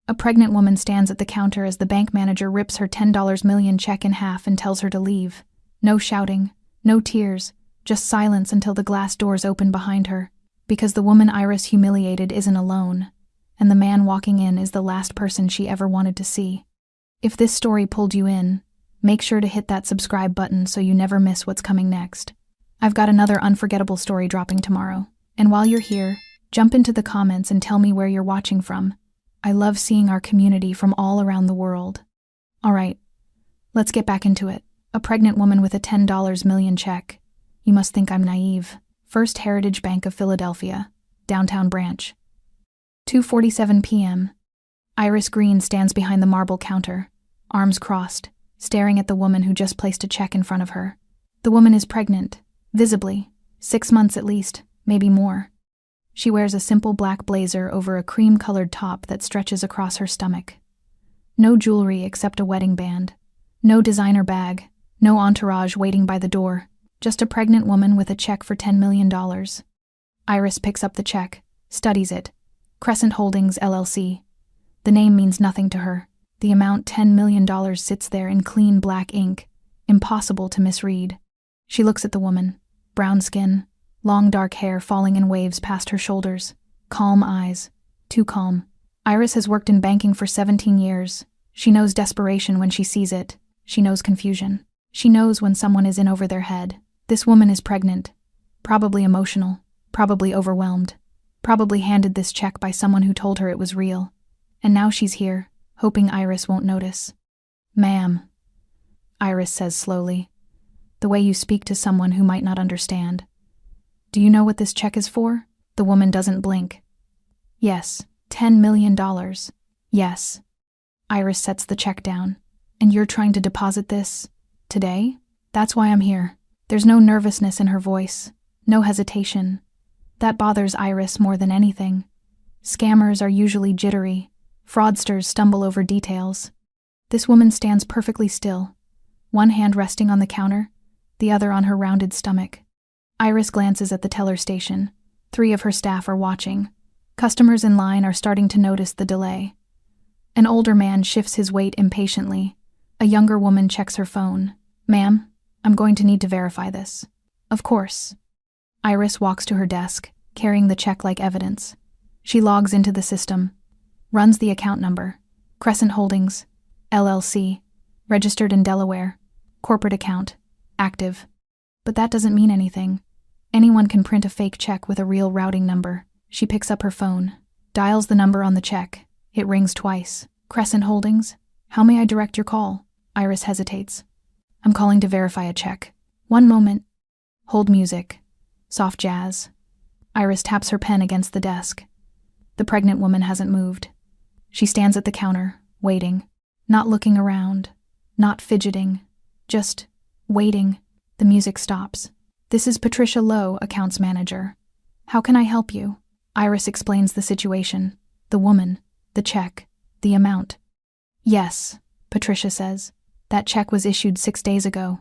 A pregnant woman stands at the counter as the bank manager rips her $10 million check in half and tells her to leave. No shouting, no tears, just silence until the glass doors open behind her, because the woman Iris humiliated isn't alone, and the man walking in is the last person she ever wanted to see. If this story pulled you in, make sure to hit that subscribe button so you never miss what's coming next. I've got another unforgettable story dropping tomorrow, and while you're here, jump into the comments and tell me where you're watching from. I love seeing our community from all around the world. Alright, let's get back into it. A pregnant woman with a $10 million check. You must think I'm naive. First Heritage Bank of Philadelphia, downtown branch. 2:47 p.m. Iris Green stands behind the marble counter, arms crossed, staring at the woman who just placed a check in front of her. The woman is pregnant, visibly, 6 months at least, maybe more. She wears a simple black blazer over a cream-colored top that stretches across her stomach. No jewelry except a wedding band. No designer bag. No entourage waiting by the door. Just a pregnant woman with a check for $10 million. Iris picks up the check, studies it. Crescent Holdings, LLC. The name means nothing to her. The amount $10 million sits there in clean black ink, impossible to misread. She looks at the woman. Brown skin, long dark hair falling in waves past her shoulders. Calm eyes. Too calm. Iris has worked in banking for 17 years. She knows desperation when she sees it. She knows confusion. She knows when someone is in over their head. This woman is pregnant. Probably emotional. Probably overwhelmed. Probably handed this check by someone who told her it was real. And now she's here, hoping Iris won't notice. "Ma'am," Iris says slowly, the way you speak to someone who might not understand. "Do you know what this check is for?" The woman doesn't blink. "Yes, $10 million. Yes." Iris sets the check down. "And you're trying to deposit this today? That's why I'm here." There's no nervousness in her voice, no hesitation. That bothers Iris more than anything. Scammers are usually jittery. Fraudsters stumble over details. This woman stands perfectly still, one hand resting on the counter, the other on her rounded stomach. Iris glances at the teller station. 3 of her staff are watching. Customers in line are starting to notice the delay. An older man shifts his weight impatiently. A younger woman checks her phone. "Ma'am, I'm going to need to verify this." "Of course." Iris walks to her desk, carrying the check like evidence. She logs into the system, runs the account number. Crescent Holdings, LLC, registered in Delaware, corporate account, active. But that doesn't mean anything. Anyone can print a fake check with a real routing number. She picks up her phone, dials the number on the check. It rings twice. "Crescent Holdings? How may I direct your call?" Iris hesitates. "I'm calling to verify a check." "One moment." Hold music. Soft jazz. Iris taps her pen against the desk. The pregnant woman hasn't moved. She stands at the counter, waiting. Not looking around. Not fidgeting. Just waiting. The music stops. "This is Patricia Lowe, accounts manager. How can I help you?" Iris explains the situation. The woman. The check. The amount. "Yes," Patricia says. "That check was issued 6 days ago.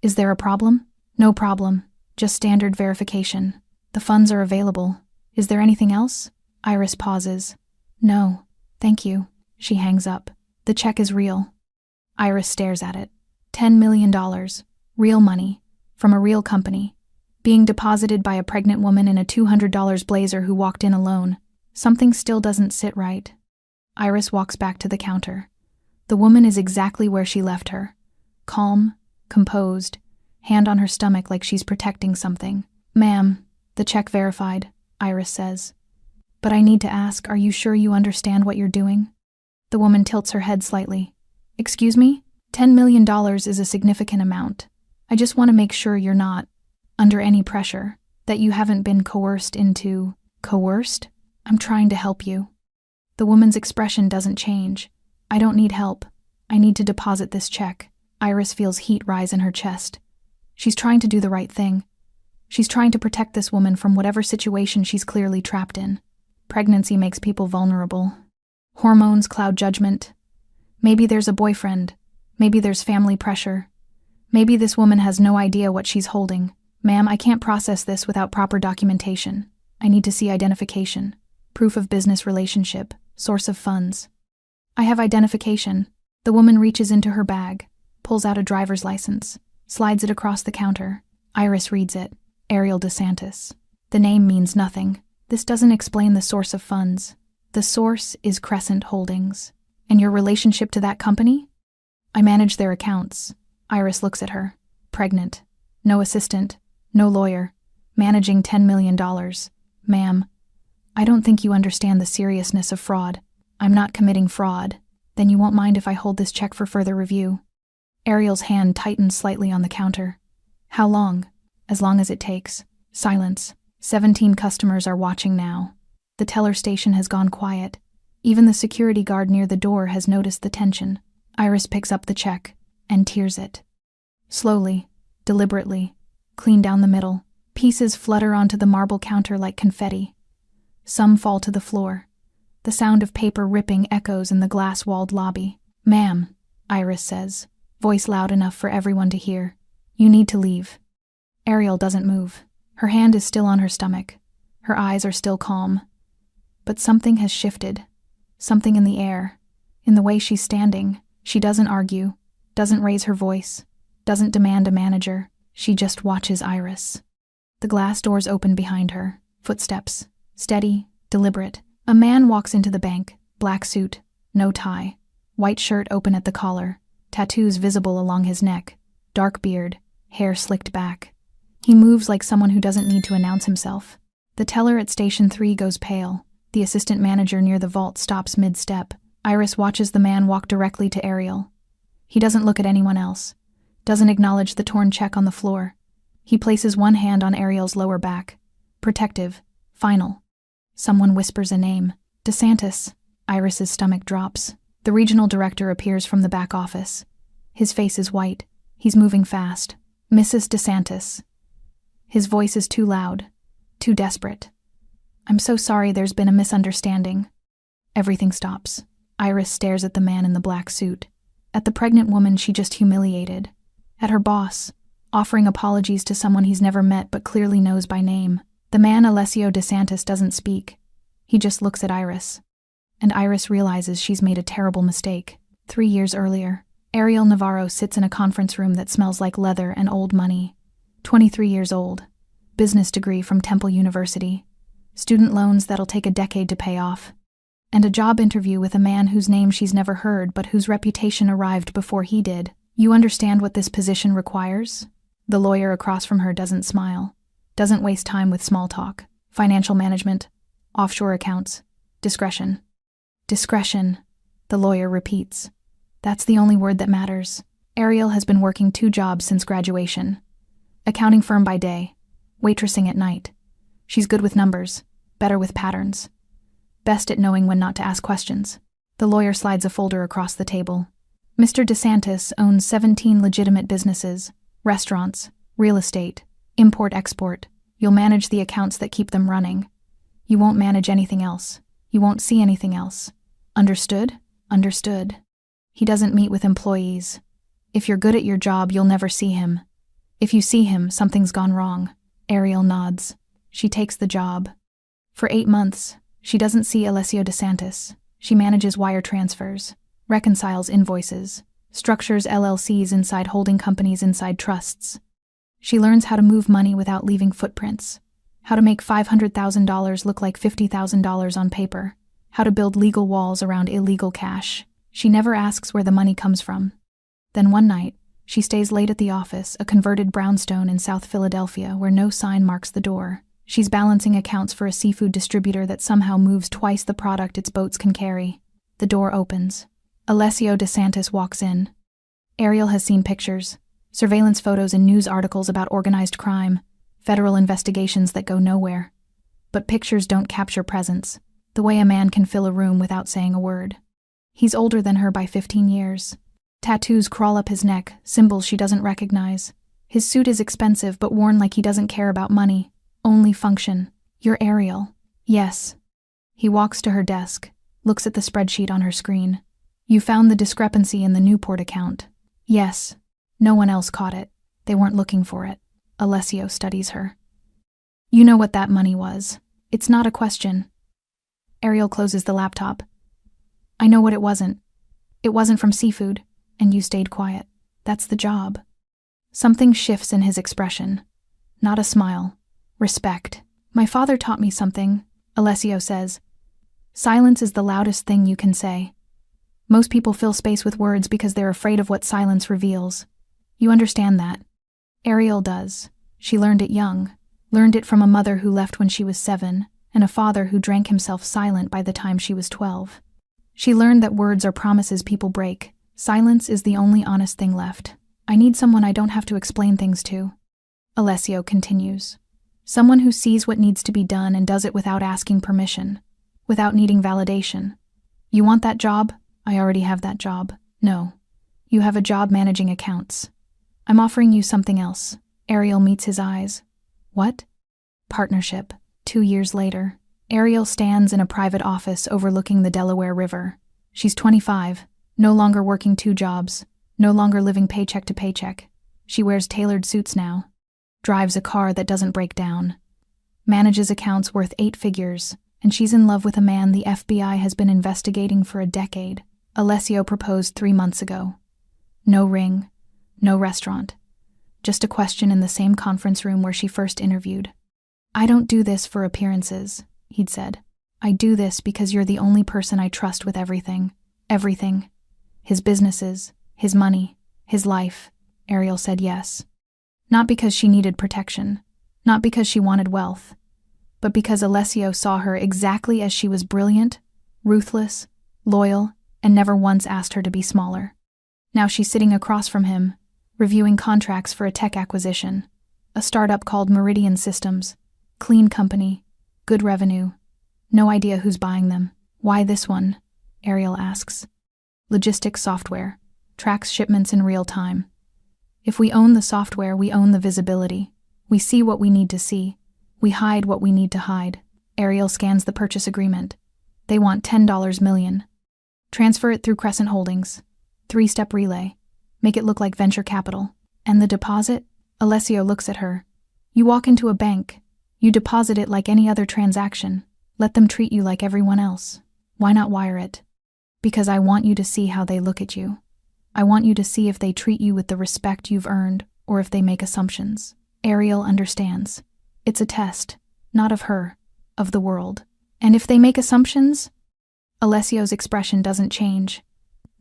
Is there a problem?" "No problem. Just standard verification. The funds are available. Is there anything else?" Iris pauses. "No, thank you." She hangs up. The check is real. Iris stares at it. $10 million. Real money. From a real company. Being deposited by a pregnant woman in a $200 blazer who walked in alone. Something still doesn't sit right. Iris walks back to the counter. The woman is exactly where she left her. Calm, composed, hand on her stomach like she's protecting something. "Ma'am, the check verified," Iris says. "But I need to ask, are you sure you understand what you're doing?" The woman tilts her head slightly. "Excuse me? $10 million is a significant amount. I just want to make sure you're not under any pressure, that you haven't been coerced into..." "Coerced? I'm trying to help you." The woman's expression doesn't change. "I don't need help. I need to deposit this check." Iris feels heat rise in her chest. She's trying to do the right thing. She's trying to protect this woman from whatever situation she's clearly trapped in. Pregnancy makes people vulnerable. Hormones cloud judgment. Maybe there's a boyfriend. Maybe there's family pressure. Maybe this woman has no idea what she's holding. "Ma'am, I can't process this without proper documentation. I need to see identification, proof of business relationship, source of funds." I have identification. The woman reaches into her bag, pulls out a driver's license, slides it across the counter. Iris reads it. Ariel DeSantis. The name means nothing. This doesn't explain the source of funds. The source is Crescent Holdings. And your relationship to that company? I manage their accounts. Iris looks at her. Pregnant. No assistant. No lawyer. Managing $10 million. Ma'am, I don't think you understand the seriousness of fraud. I'm not committing fraud. Then you won't mind if I hold this check for further review. Ariel's hand tightens slightly on the counter. How long? As long as it takes. Silence. 17 customers are watching now. The teller station has gone quiet. Even the security guard near the door has noticed the tension. Iris picks up the check and tears it. Slowly, deliberately, clean down the middle. Pieces flutter onto the marble counter like confetti. Some fall to the floor. The sound of paper ripping echoes in the glass-walled lobby. Ma'am, Iris says, voice loud enough for everyone to hear. You need to leave. Ariel doesn't move. Her hand is still on her stomach. Her eyes are still calm. But something has shifted. Something in the air. In the way she's standing. She doesn't argue, doesn't raise her voice, doesn't demand a manager. She just watches Iris. The glass doors open behind her. Footsteps. Steady, deliberate. A man walks into the bank. Black suit, no tie. White shirt open at the collar. Tattoos visible along his neck. Dark beard, hair slicked back. He moves like someone who doesn't need to announce himself. The teller at Station 3 goes pale. The assistant manager near the vault stops mid-step. Iris watches the man walk directly to Ariel. He doesn't look at anyone else. Doesn't acknowledge the torn check on the floor. He places one hand on Ariel's lower back. Protective. Final. Someone whispers a name. DeSantis. Iris's stomach drops. The regional director appears from the back office. His face is white. He's moving fast. Mrs. DeSantis. His voice is too loud. Too desperate. I'm so sorry, there's been a misunderstanding. Everything stops. Iris stares at the man in the black suit. At the pregnant woman she just humiliated. At her boss, offering apologies to someone he's never met but clearly knows by name. The man Alessio DeSantis doesn't speak. He just looks at Iris. And Iris realizes she's made a terrible mistake. 3 years earlier, Ariel Navarro sits in a conference room that smells like leather and old money. 23 years old. Business degree from Temple University. Student loans that'll take a decade to pay off. And a job interview with a man whose name she's never heard but whose reputation arrived before he did. You understand what this position requires? The lawyer across from her doesn't smile. Doesn't waste time with small talk. Financial management. Offshore accounts. Discretion. Discretion, the lawyer repeats. That's the only word that matters. Ariel has been working 2 jobs since graduation. Accounting firm by day. Waitressing at night. She's good with numbers. Better with patterns. Best at knowing when not to ask questions. The lawyer slides a folder across the table. Mr. DeSantis owns 17 legitimate businesses, restaurants, real estate, import-export. You'll manage the accounts that keep them running. You won't manage anything else. You won't see anything else. Understood? Understood. He doesn't meet with employees. If you're good at your job, you'll never see him. If you see him, something's gone wrong. Ariel nods. She takes the job. For 8 months, she doesn't see Alessio DeSantis. She manages wire transfers, reconciles invoices, structures LLCs inside holding companies inside trusts. She learns how to move money without leaving footprints, how to make $500,000 look like $50,000 on paper, how to build legal walls around illegal cash. She never asks where the money comes from. Then one night, she stays late at the office, a converted brownstone in South Philadelphia where no sign marks the door. She's balancing accounts for a seafood distributor that somehow moves twice the product its boats can carry. The door opens. Alessio DeSantis walks in. Ariel has seen pictures, surveillance photos and news articles about organized crime, federal investigations that go nowhere. But pictures don't capture presence, the way a man can fill a room without saying a word. He's older than her by 15 years. Tattoos crawl up his neck, symbols she doesn't recognize. His suit is expensive but worn like he doesn't care about money. Only function. You're Ariel. Yes. He walks to her desk, looks at the spreadsheet on her screen. You found the discrepancy in the Newport account. Yes. No one else caught it. They weren't looking for it. Alessio studies her. You know what that money was. It's not a question. Ariel closes the laptop. I know what it wasn't. It wasn't from seafood, and you stayed quiet. That's the job. Something shifts in his expression. Not a smile. Respect. My father taught me something, Alessio says. Silence is the loudest thing you can say. Most people fill space with words because they're afraid of what silence reveals. You understand that. Ariel does. She learned it young. Learned it from a mother who left when she was 7, and a father who drank himself silent by the time she was 12. She learned that words are promises people break. Silence is the only honest thing left. I need someone I don't have to explain things to. Alessio continues. Someone who sees what needs to be done and does it without asking permission, without needing validation. You want that job? I already have that job. No. You have a job managing accounts. I'm offering you something else. Ariel meets his eyes. What? Partnership. 2 years later, Ariel stands in a private office overlooking the Delaware River. She's 25, no longer working 2 jobs, no longer living paycheck to paycheck. She wears tailored suits now, drives a car that doesn't break down, manages accounts worth 8 figures, and she's in love with a man the FBI has been investigating for a decade. Alessio proposed 3 months ago. No ring, no restaurant, just a question in the same conference room where she first interviewed. I don't do this for appearances, he'd said. I do this because you're the only person I trust with everything. Everything. His businesses, his money, his life. Ariel said yes. Not because she needed protection, not because she wanted wealth, but because Alessio saw her exactly as she was: brilliant, ruthless, loyal, and never once asked her to be smaller. Now she's sitting across from him, reviewing contracts for a tech acquisition, a startup called Meridian Systems. Clean company, good revenue. No idea who's buying them. Why this one? Ariel asks. Logistics software. Tracks shipments in real time. If we own the software, we own the visibility. We see what we need to see. We hide what we need to hide. Ariel scans the purchase agreement. They want $10 million. Transfer it through Crescent Holdings. 3-step relay. Make it look like venture capital. And the deposit? Alessio looks at her. You walk into a bank. You deposit it like any other transaction. Let them treat you like everyone else. Why not wire it? Because I want you to see how they look at you. I want you to see if they treat you with the respect you've earned or if they make assumptions. Ariel understands. It's a test, not of her, of the world. And if they make assumptions? Alessio's expression doesn't change.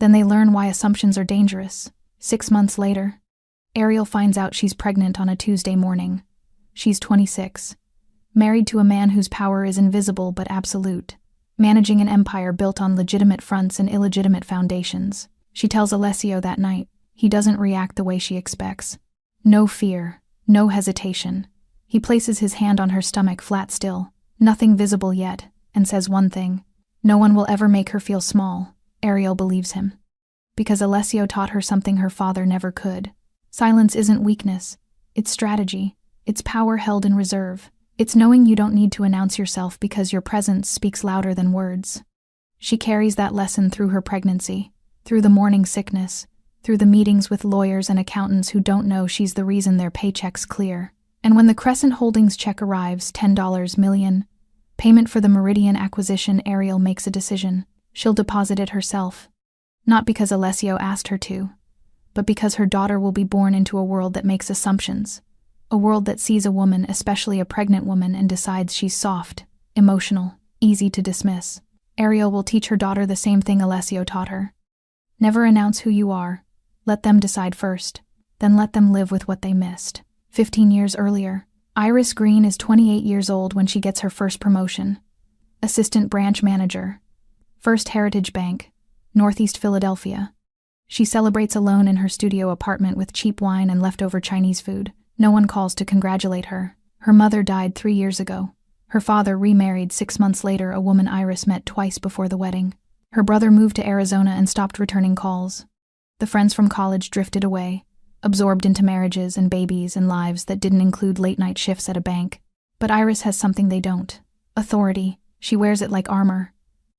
Then they learn why assumptions are dangerous. 6 months later, Ariel finds out she's pregnant on a Tuesday morning. She's 26. Married to a man whose power is invisible but absolute, managing an empire built on legitimate fronts and illegitimate foundations. She tells Alessio that night. He doesn't react the way she expects. No fear, no hesitation. He places his hand on her stomach flat still, nothing visible yet, and says one thing. No one will ever make her feel small. Ariel believes him. Because Alessio taught her something her father never could. Silence isn't weakness. It's strategy. It's power held in reserve. It's knowing you don't need to announce yourself because your presence speaks louder than words. She carries that lesson through her pregnancy, through the morning sickness, through the meetings with lawyers and accountants who don't know she's the reason their paychecks clear. And when the Crescent Holdings check arrives, $10 million, payment for the Meridian acquisition, Ariel makes a decision. She'll deposit it herself. Not because Alessio asked her to, but because her daughter will be born into a world that makes assumptions. A world that sees a woman, especially a pregnant woman, and decides she's soft, emotional, easy to dismiss. Ariel will teach her daughter the same thing Alessio taught her. Never announce who you are. Let them decide first. Then let them live with what they missed. 15 years earlier, Iris Green is 28 years old when she gets her first promotion. Assistant branch manager. First Heritage Bank, Northeast Philadelphia. She celebrates alone in her studio apartment with cheap wine and leftover Chinese food. No one calls to congratulate her. Her mother died 3 years ago. Her father remarried 6 months later, a woman Iris met twice before the wedding. Her brother moved to Arizona and stopped returning calls. The friends from college drifted away, absorbed into marriages and babies and lives that didn't include late-night shifts at a bank. But Iris has something they don't. Authority. She wears it like armor.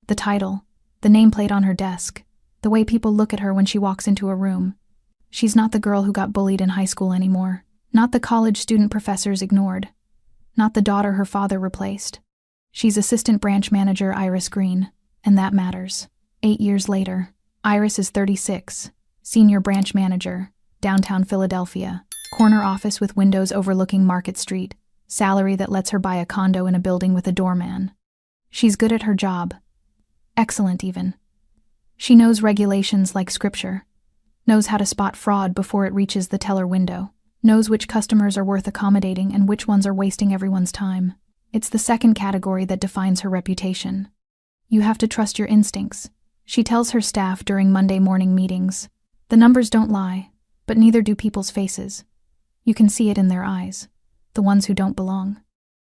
The title, the nameplate on her desk, the way people look at her when she walks into a room. She's not the girl who got bullied in high school anymore. Not the college student professors ignored. Not the daughter her father replaced. She's assistant branch manager Iris Green, and that matters. 8 years later, Iris is 36, senior branch manager, downtown Philadelphia, corner office with windows overlooking Market Street, salary that lets her buy a condo in a building with a doorman. She's good at her job. Excellent, even. She knows regulations like scripture, knows how to spot fraud before it reaches the teller window, knows which customers are worth accommodating and which ones are wasting everyone's time. It's the second category that defines her reputation. You have to trust your instincts, she tells her staff during Monday morning meetings. The numbers don't lie, but neither do people's faces. You can see it in their eyes, the ones who don't belong.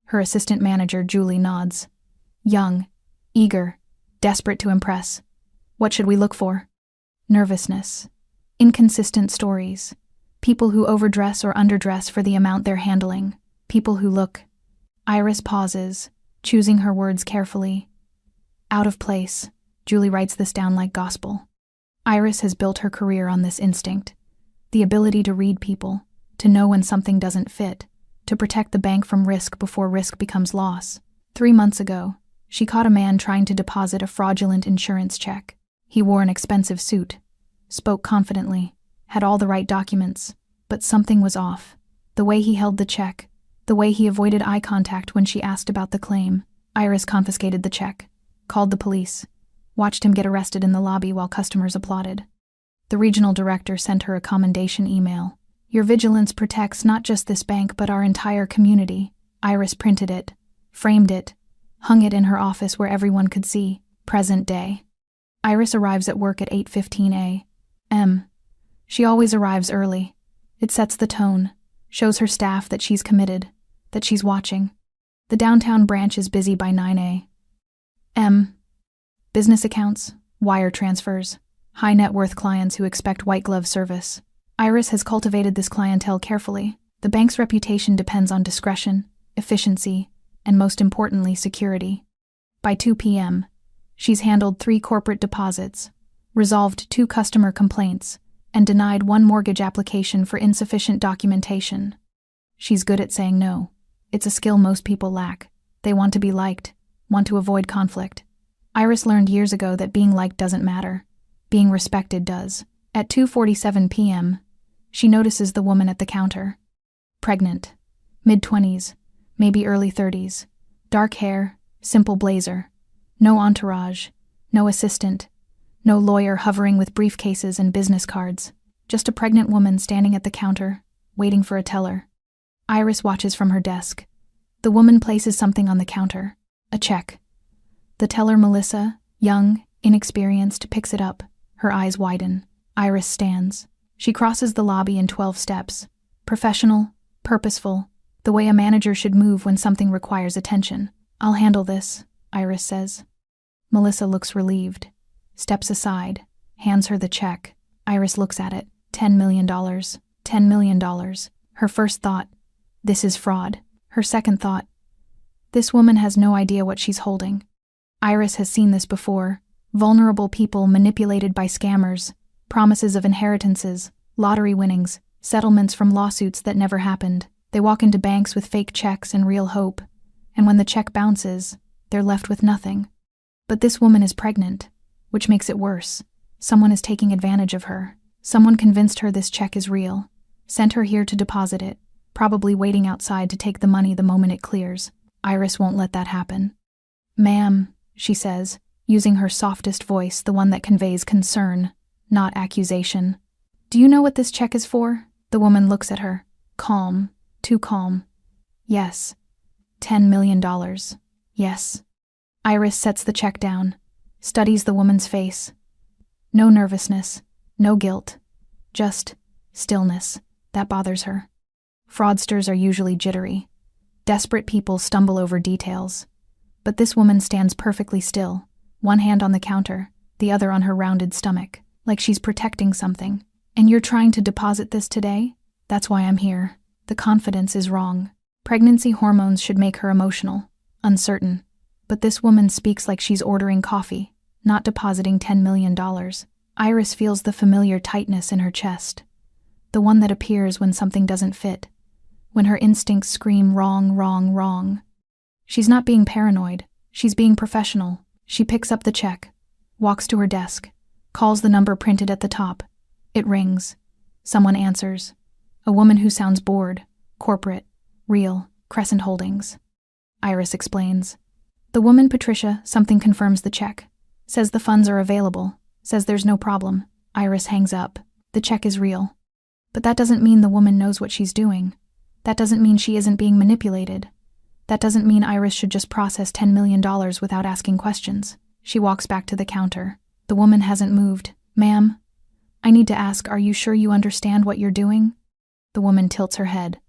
Her assistant manager, Julie, nods. Young, eager, desperate to impress. What should we look for? Nervousness, inconsistent stories, people who overdress or underdress for the amount they're handling, people who look. Iris pauses, choosing her words carefully. Out of place. Julie writes this down like gospel. Iris has built her career on this instinct, the ability to read people, to know when something doesn't fit, to protect the bank from risk before risk becomes loss. 3 months ago, she caught a man trying to deposit a fraudulent insurance check. He wore an expensive suit, spoke confidently, had all the right documents, but something was off. The way he held the check, the way he avoided eye contact when she asked about the claim. Iris confiscated the check, called the police, watched him get arrested in the lobby while customers applauded. The regional director sent her a commendation email. Your vigilance protects not just this bank but our entire community. Iris printed it, framed it, hung it in her office where everyone could see. Present day. Iris arrives at work at 8:15 a.m. She always arrives early. It sets the tone, shows her staff that she's committed, that she's watching. The downtown branch is busy by 9 a.m. Business accounts, wire transfers, high net worth clients who expect white glove service. Iris has cultivated this clientele carefully. The bank's reputation depends on discretion, efficiency, and most importantly, security. By 2 p.m., she's handled 3 corporate deposits, resolved 2 customer complaints, and denied 1 mortgage application for insufficient documentation. She's good at saying no. It's a skill most people lack. They want to be liked, want to avoid conflict. Iris learned years ago that being liked doesn't matter. Being respected does. At 2:47 p.m., she notices the woman at the counter. Pregnant. Mid-20s, maybe early 30s. Dark hair, simple blazer. No entourage, no assistant, no lawyer hovering with briefcases and business cards. Just a pregnant woman standing at the counter, waiting for a teller. Iris watches from her desk. The woman places something on the counter. A check. The teller, Melissa, young, inexperienced, picks it up. Her eyes widen. Iris stands. She crosses the lobby in 12 steps. Professional, purposeful, the way a manager should move when something requires attention. I'll handle this, Iris says. Melissa looks relieved, steps aside, hands her the check. Iris looks at it. $10 million. $10 million. Her first thought, this is fraud. Her second thought, this woman has no idea what she's holding. Iris has seen this before. Vulnerable people manipulated by scammers, promises of inheritances, lottery winnings, settlements from lawsuits that never happened. They walk into banks with fake checks and real hope, and when the check bounces, they're left with nothing. But this woman is pregnant, which makes it worse. Someone is taking advantage of her. Someone convinced her this check is real, sent her here to deposit it, probably waiting outside to take the money the moment it clears. Iris won't let that happen. Ma'am, she says, using her softest voice, the one that conveys concern, not accusation. Do you know what this check is for? The woman looks at her, calm, too calm. Yes. $10 million. Yes. Iris sets the check down, studies the woman's face. No nervousness, no guilt, just stillness. That bothers her. Fraudsters are usually jittery. Desperate people stumble over details. But this woman stands perfectly still, one hand on the counter, the other on her rounded stomach, like she's protecting something. And you're trying to deposit this today? That's why I'm here. The confidence is wrong. Pregnancy hormones should make her emotional, uncertain. But this woman speaks like she's ordering coffee, not depositing $10 million. Iris feels the familiar tightness in her chest, the one that appears when something doesn't fit, when her instincts scream wrong, wrong, wrong. She's not being paranoid, she's being professional. She picks up the check, walks to her desk, calls the number printed at the top. It rings. Someone answers. A woman who sounds bored. Corporate. Real. Crescent Holdings. Iris explains. The woman, Patricia, something confirms the check. Says the funds are available. Says there's no problem. Iris hangs up. The check is real. But that doesn't mean the woman knows what she's doing. That doesn't mean she isn't being manipulated. That doesn't mean Iris should just process $10 million without asking questions. She walks back to the counter. The woman hasn't moved. Ma'am, I need to ask, are you sure you understand what you're doing? The woman tilts her head.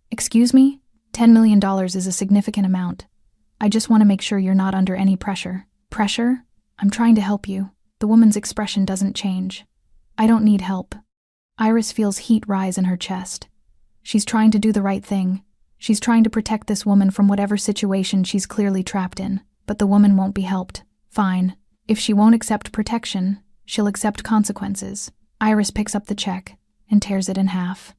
Excuse me? $10 million is a significant amount. I just want to make sure you're not under any pressure. Pressure? I'm trying to help you. The woman's expression doesn't change. I don't need help. Iris feels heat rise in her chest. She's trying to do the right thing. She's trying to protect this woman from whatever situation she's clearly trapped in, but the woman won't be helped. Fine. If she won't accept protection, she'll accept consequences. Iris picks up the check and tears it in half.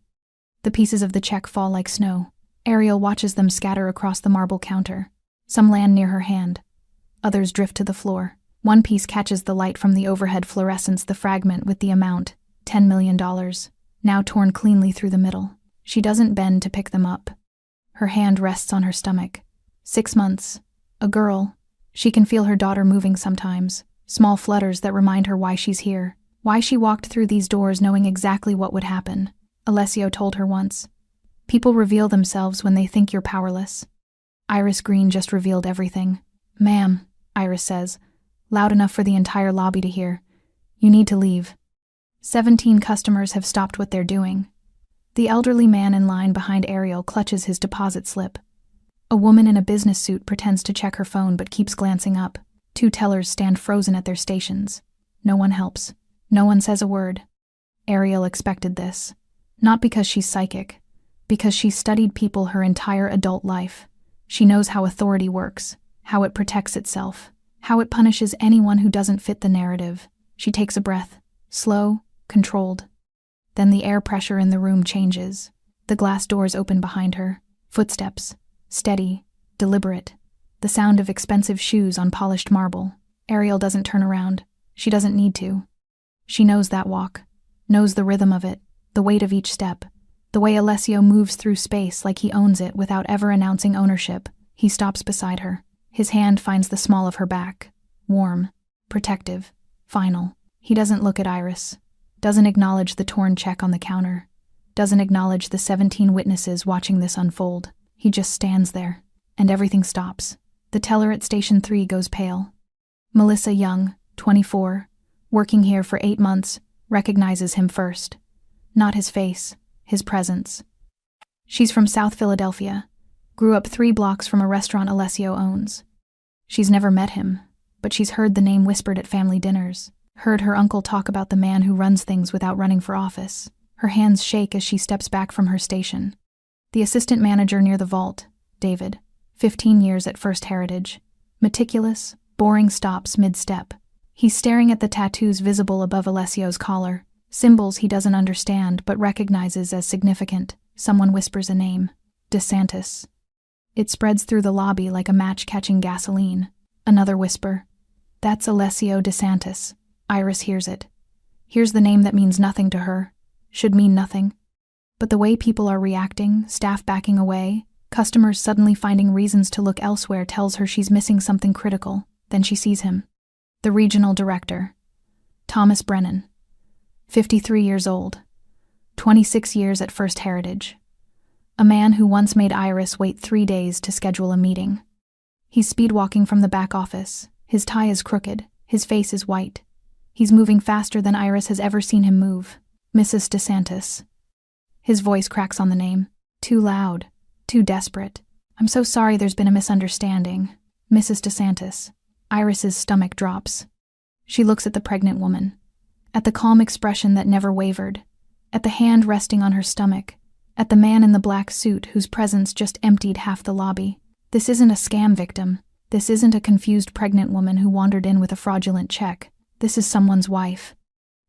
The pieces of the check fall like snow. Ariel watches them scatter across the marble counter. Some land near her hand. Others drift to the floor. One piece catches the light from the overhead fluorescence, the fragment with the amount, $10 million, now torn cleanly through the middle. She doesn't bend to pick them up. Her hand rests on her stomach. 6 months. A girl. She can feel her daughter moving sometimes, small flutters that remind her why she's here, why she walked through these doors knowing exactly what would happen. Alessio told her once. People reveal themselves when they think you're powerless. Iris Green just revealed everything. Ma'am, Iris says, loud enough for the entire lobby to hear. You need to leave. 17 customers have stopped what they're doing. The elderly man in line behind Ariel clutches his deposit slip. A woman in a business suit pretends to check her phone but keeps glancing up. 2 tellers stand frozen at their stations. No one helps. No one says a word. Ariel expected this. Not because she's psychic. Because she's studied people her entire adult life. She knows how authority works, how it protects itself, how it punishes anyone who doesn't fit the narrative. She takes a breath. Slow, controlled. Then the air pressure in the room changes. The glass doors open behind her. Footsteps. Steady, deliberate. The sound of expensive shoes on polished marble. Ariel doesn't turn around. She doesn't need to. She knows that walk. Knows the rhythm of it, the weight of each step. The way Alessio moves through space like he owns it without ever announcing ownership. He stops beside her. His hand finds the small of her back. Warm, protective, final. He doesn't look at Iris. Doesn't acknowledge the torn check on the counter. Doesn't acknowledge the 17 witnesses watching this unfold. He just stands there. And everything stops. The teller at Station 3 goes pale. Melissa Young, 24, working here for 8 months, recognizes him first. Not his face, his presence. She's from South Philadelphia. Grew up 3 blocks from a restaurant Alessio owns. She's never met him, but she's heard the name whispered at family dinners. Heard her uncle talk about the man who runs things without running for office. Her hands shake as she steps back from her station. The assistant manager near the vault, David, 15 years at First Heritage. Meticulous, boring stops mid-step. He's staring at the tattoos visible above Alessio's collar, symbols he doesn't understand but recognizes as significant. Someone whispers a name. DeSantis. It spreads through the lobby like a match catching gasoline. Another whisper. That's Alessio DeSantis. Iris hears it. Here's the name that means nothing to her. Should mean nothing. But the way people are reacting, staff backing away, customers suddenly finding reasons to look elsewhere tells her she's missing something critical. Then she sees him. The regional director. Thomas Brennan. 53 years old. 26 years at First Heritage. A man who once made Iris wait 3 days to schedule a meeting. He's speed-walking from the back office. His tie is crooked. His face is white. He's moving faster than Iris has ever seen him move. Mrs. DeSantis. His voice cracks on the name. Too loud. Too desperate. I'm so sorry there's been a misunderstanding. Mrs. DeSantis. Iris's stomach drops. She looks at the pregnant woman. At the calm expression that never wavered. At the hand resting on her stomach. At the man in the black suit whose presence just emptied half the lobby. This isn't a scam victim. This isn't a confused pregnant woman who wandered in with a fraudulent check. This is someone's wife.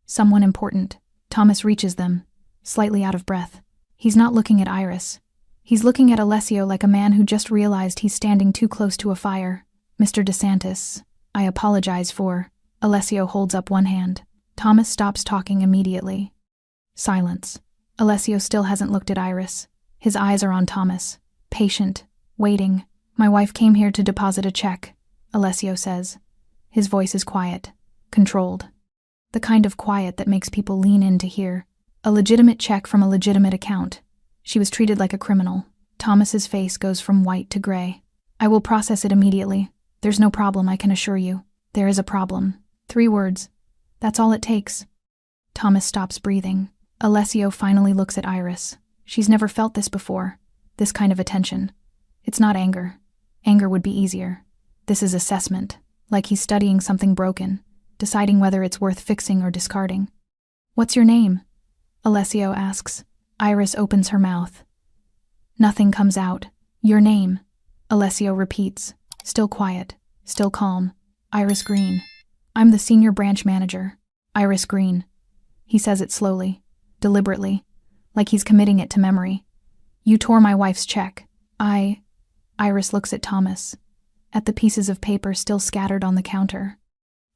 Someone important. Thomas reaches them, slightly out of breath. He's not looking at Iris. He's looking at Alessio like a man who just realized he's standing too close to a fire. Mr. DeSantis, I apologize for... Alessio holds up one hand. Thomas stops talking immediately. Silence. Alessio still hasn't looked at Iris. His eyes are on Thomas. Patient. Waiting. My wife came here to deposit a check, Alessio says. His voice is quiet. Controlled. The kind of quiet that makes people lean in to hear. A legitimate check from a legitimate account. She was treated like a criminal. Thomas's face goes from white to gray. I will process it immediately. There's no problem, I can assure you. There is a problem. 3 words. That's all it takes. Thomas stops breathing. Alessio finally looks at Iris. She's never felt this before. This kind of attention. It's not anger. Anger would be easier. This is assessment. Like he's studying something broken. Deciding whether it's worth fixing or discarding. What's your name? Alessio asks. Iris opens her mouth. Nothing comes out. Your name. Alessio repeats. Still quiet. Still calm. Iris Green. I'm the senior branch manager. Iris Green. He says it slowly. Deliberately. Like he's committing it to memory. You tore my wife's check. Iris looks at Thomas. At the pieces of paper still scattered on the counter.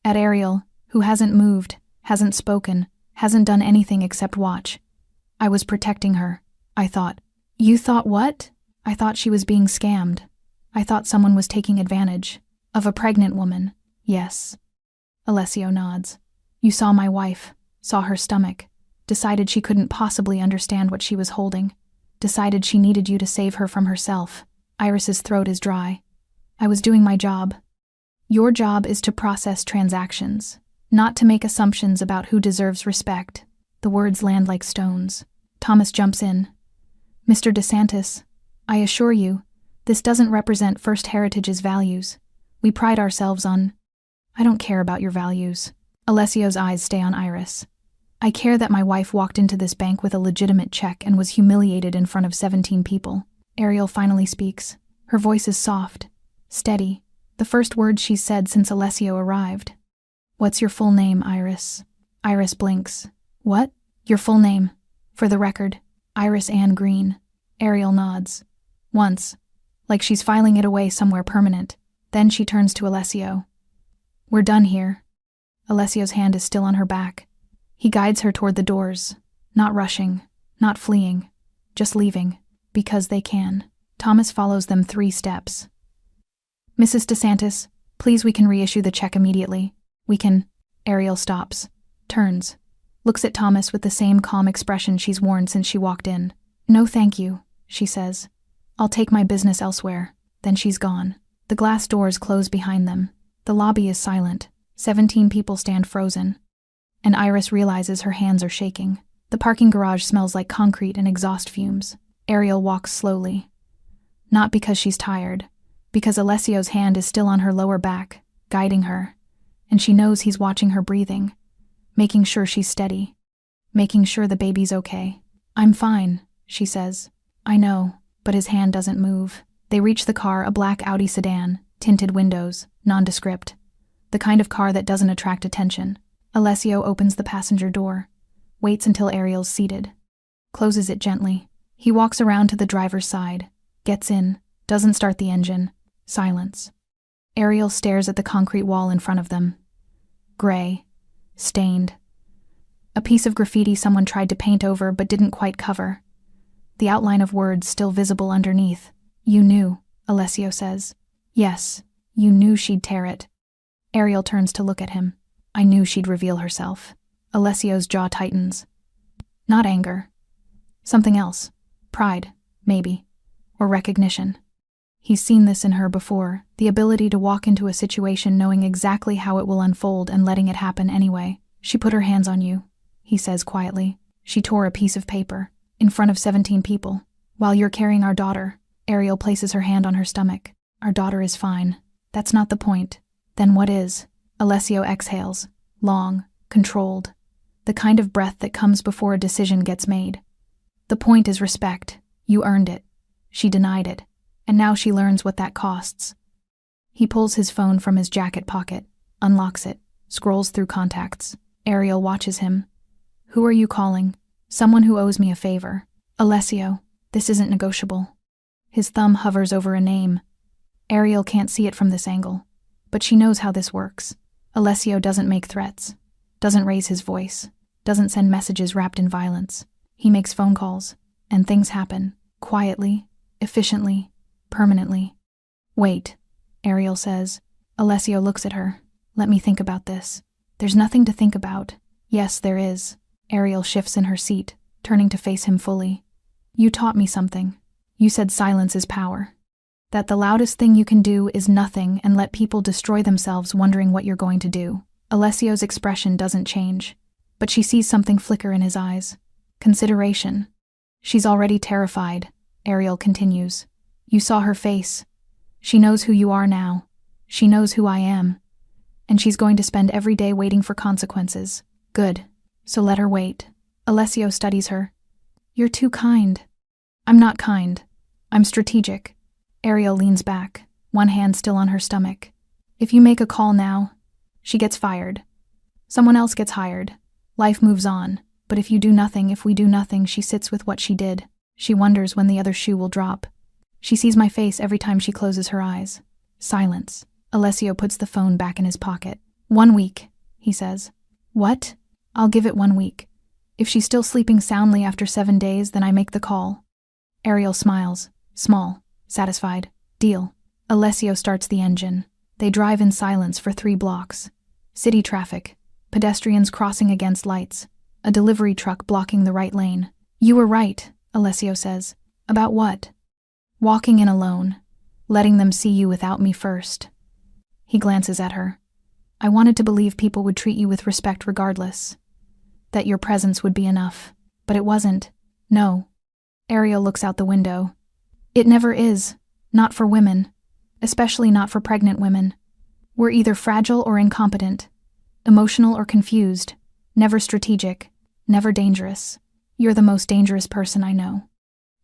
At Ariel, who hasn't moved, hasn't spoken, hasn't done anything except watch. I was protecting her. I thought. You thought what? I thought she was being scammed. I thought someone was taking advantage. Of a pregnant woman. Yes. Alessio nods. You saw my wife. Saw her stomach. Decided she couldn't possibly understand what she was holding. Decided she needed you to save her from herself. Iris's throat is dry. I was doing my job. Your job is to process transactions, not to make assumptions about who deserves respect. The words land like stones. Thomas jumps in. Mr. DeSantis, I assure you, this doesn't represent First Heritage's values. We pride ourselves on... I don't care about your values. Alessio's eyes stay on Iris. I care that my wife walked into this bank with a legitimate check and was humiliated in front of 17 people. Ariel finally speaks. Her voice is soft, steady, the first words she's said since Alessio arrived. What's your full name, Iris? Iris blinks. What? Your full name. For the record, Iris Ann Green. Ariel nods. Once. Like she's filing it away somewhere permanent. Then she turns to Alessio. We're done here. Alessio's hand is still on her back. He guides her toward the doors. Not rushing. Not fleeing. Just leaving. Because they can. Thomas follows them 3 steps. Mrs. DeSantis, please, we can reissue the check immediately. We can... Ariel stops. Turns. Looks at Thomas with the same calm expression she's worn since she walked in. No thank you, she says. I'll take my business elsewhere. Then she's gone. The glass doors close behind them. The lobby is silent. 17 people stand frozen. And Iris realizes her hands are shaking. The parking garage smells like concrete and exhaust fumes. Ariel walks slowly. Not because she's tired. Because Alessio's hand is still on her lower back, guiding her. And she knows he's watching her breathing. Making sure she's steady. Making sure the baby's okay. I'm fine, she says. I know, but his hand doesn't move. They reach the car, a black Audi sedan, tinted windows, nondescript. The kind of car that doesn't attract attention. Alessio opens the passenger door. Waits until Ariel's seated. Closes it gently. He walks around to the driver's side. Gets in. Doesn't start the engine. Silence. Ariel stares at the concrete wall in front of them. Gray. Stained. A piece of graffiti someone tried to paint over but didn't quite cover. The outline of words still visible underneath. You knew, Alessio says. Yes, you knew she'd tear it. Ariel turns to look at him. I knew she'd reveal herself. Alessio's jaw tightens. Not anger. Something else. Pride, maybe. Or recognition. He's seen this in her before, the ability to walk into a situation knowing exactly how it will unfold and letting it happen anyway. She put her hands on you, he says quietly. She tore a piece of paper. In front of 17 people. While you're carrying our daughter. Ariel places her hand on her stomach. Our daughter is fine. That's not the point. Then what is? Alessio exhales. Long, controlled. The kind of breath that comes before a decision gets made. The point is respect. You earned it. She denied it. And now she learns what that costs. He pulls his phone from his jacket pocket, unlocks it, scrolls through contacts. Ariel watches him. Who are you calling? Someone who owes me a favor. Alessio, this isn't negotiable. His thumb hovers over a name. Ariel can't see it from this angle, but she knows how this works. Alessio doesn't make threats. doesn't raise his voice, doesn't send messages wrapped in violence. He makes phone calls, and things happen, quietly, efficiently, permanently. Wait, Ariel says. Alessio looks at her. Let me think about this. There's nothing to think about. Yes, there is. Ariel shifts in her seat, turning to face him fully. You taught me something. You said silence is power. That the loudest thing you can do is nothing and let people destroy themselves wondering what you're going to do. Alessio's expression doesn't change, but she sees something flicker in his eyes. Consideration. She's already terrified, Ariel continues. You saw her face. She knows who you are now. She knows who I am. And she's going to spend every day waiting for consequences. Good. So let her wait. Alessio studies her. You're too kind. I'm not kind. I'm strategic. Ariel leans back, one hand still on her stomach. If you make a call now, she gets fired. Someone else gets hired. Life moves on. But if we do nothing, she sits with what she did. She wonders when the other shoe will drop. She sees my face every time she closes her eyes. Silence. Alessio puts the phone back in his pocket. 1 week, he says. What? I'll give it 1 week. If she's still sleeping soundly after 7 days, then I make the call. Ariel smiles. Small. Satisfied. Deal. Alessio starts the engine. They drive in silence for 3 blocks. City traffic. Pedestrians crossing against lights. A delivery truck blocking the right lane. You were right, Alessio says. About what? Walking in alone. Letting them see you without me first. He glances at her. I wanted to believe people would treat you with respect regardless. That your presence would be enough. But it wasn't. No. Ariel looks out the window. It never is. Not for women. Especially not for pregnant women. We're either fragile or incompetent. Emotional or confused. Never strategic. Never dangerous. You're the most dangerous person I know.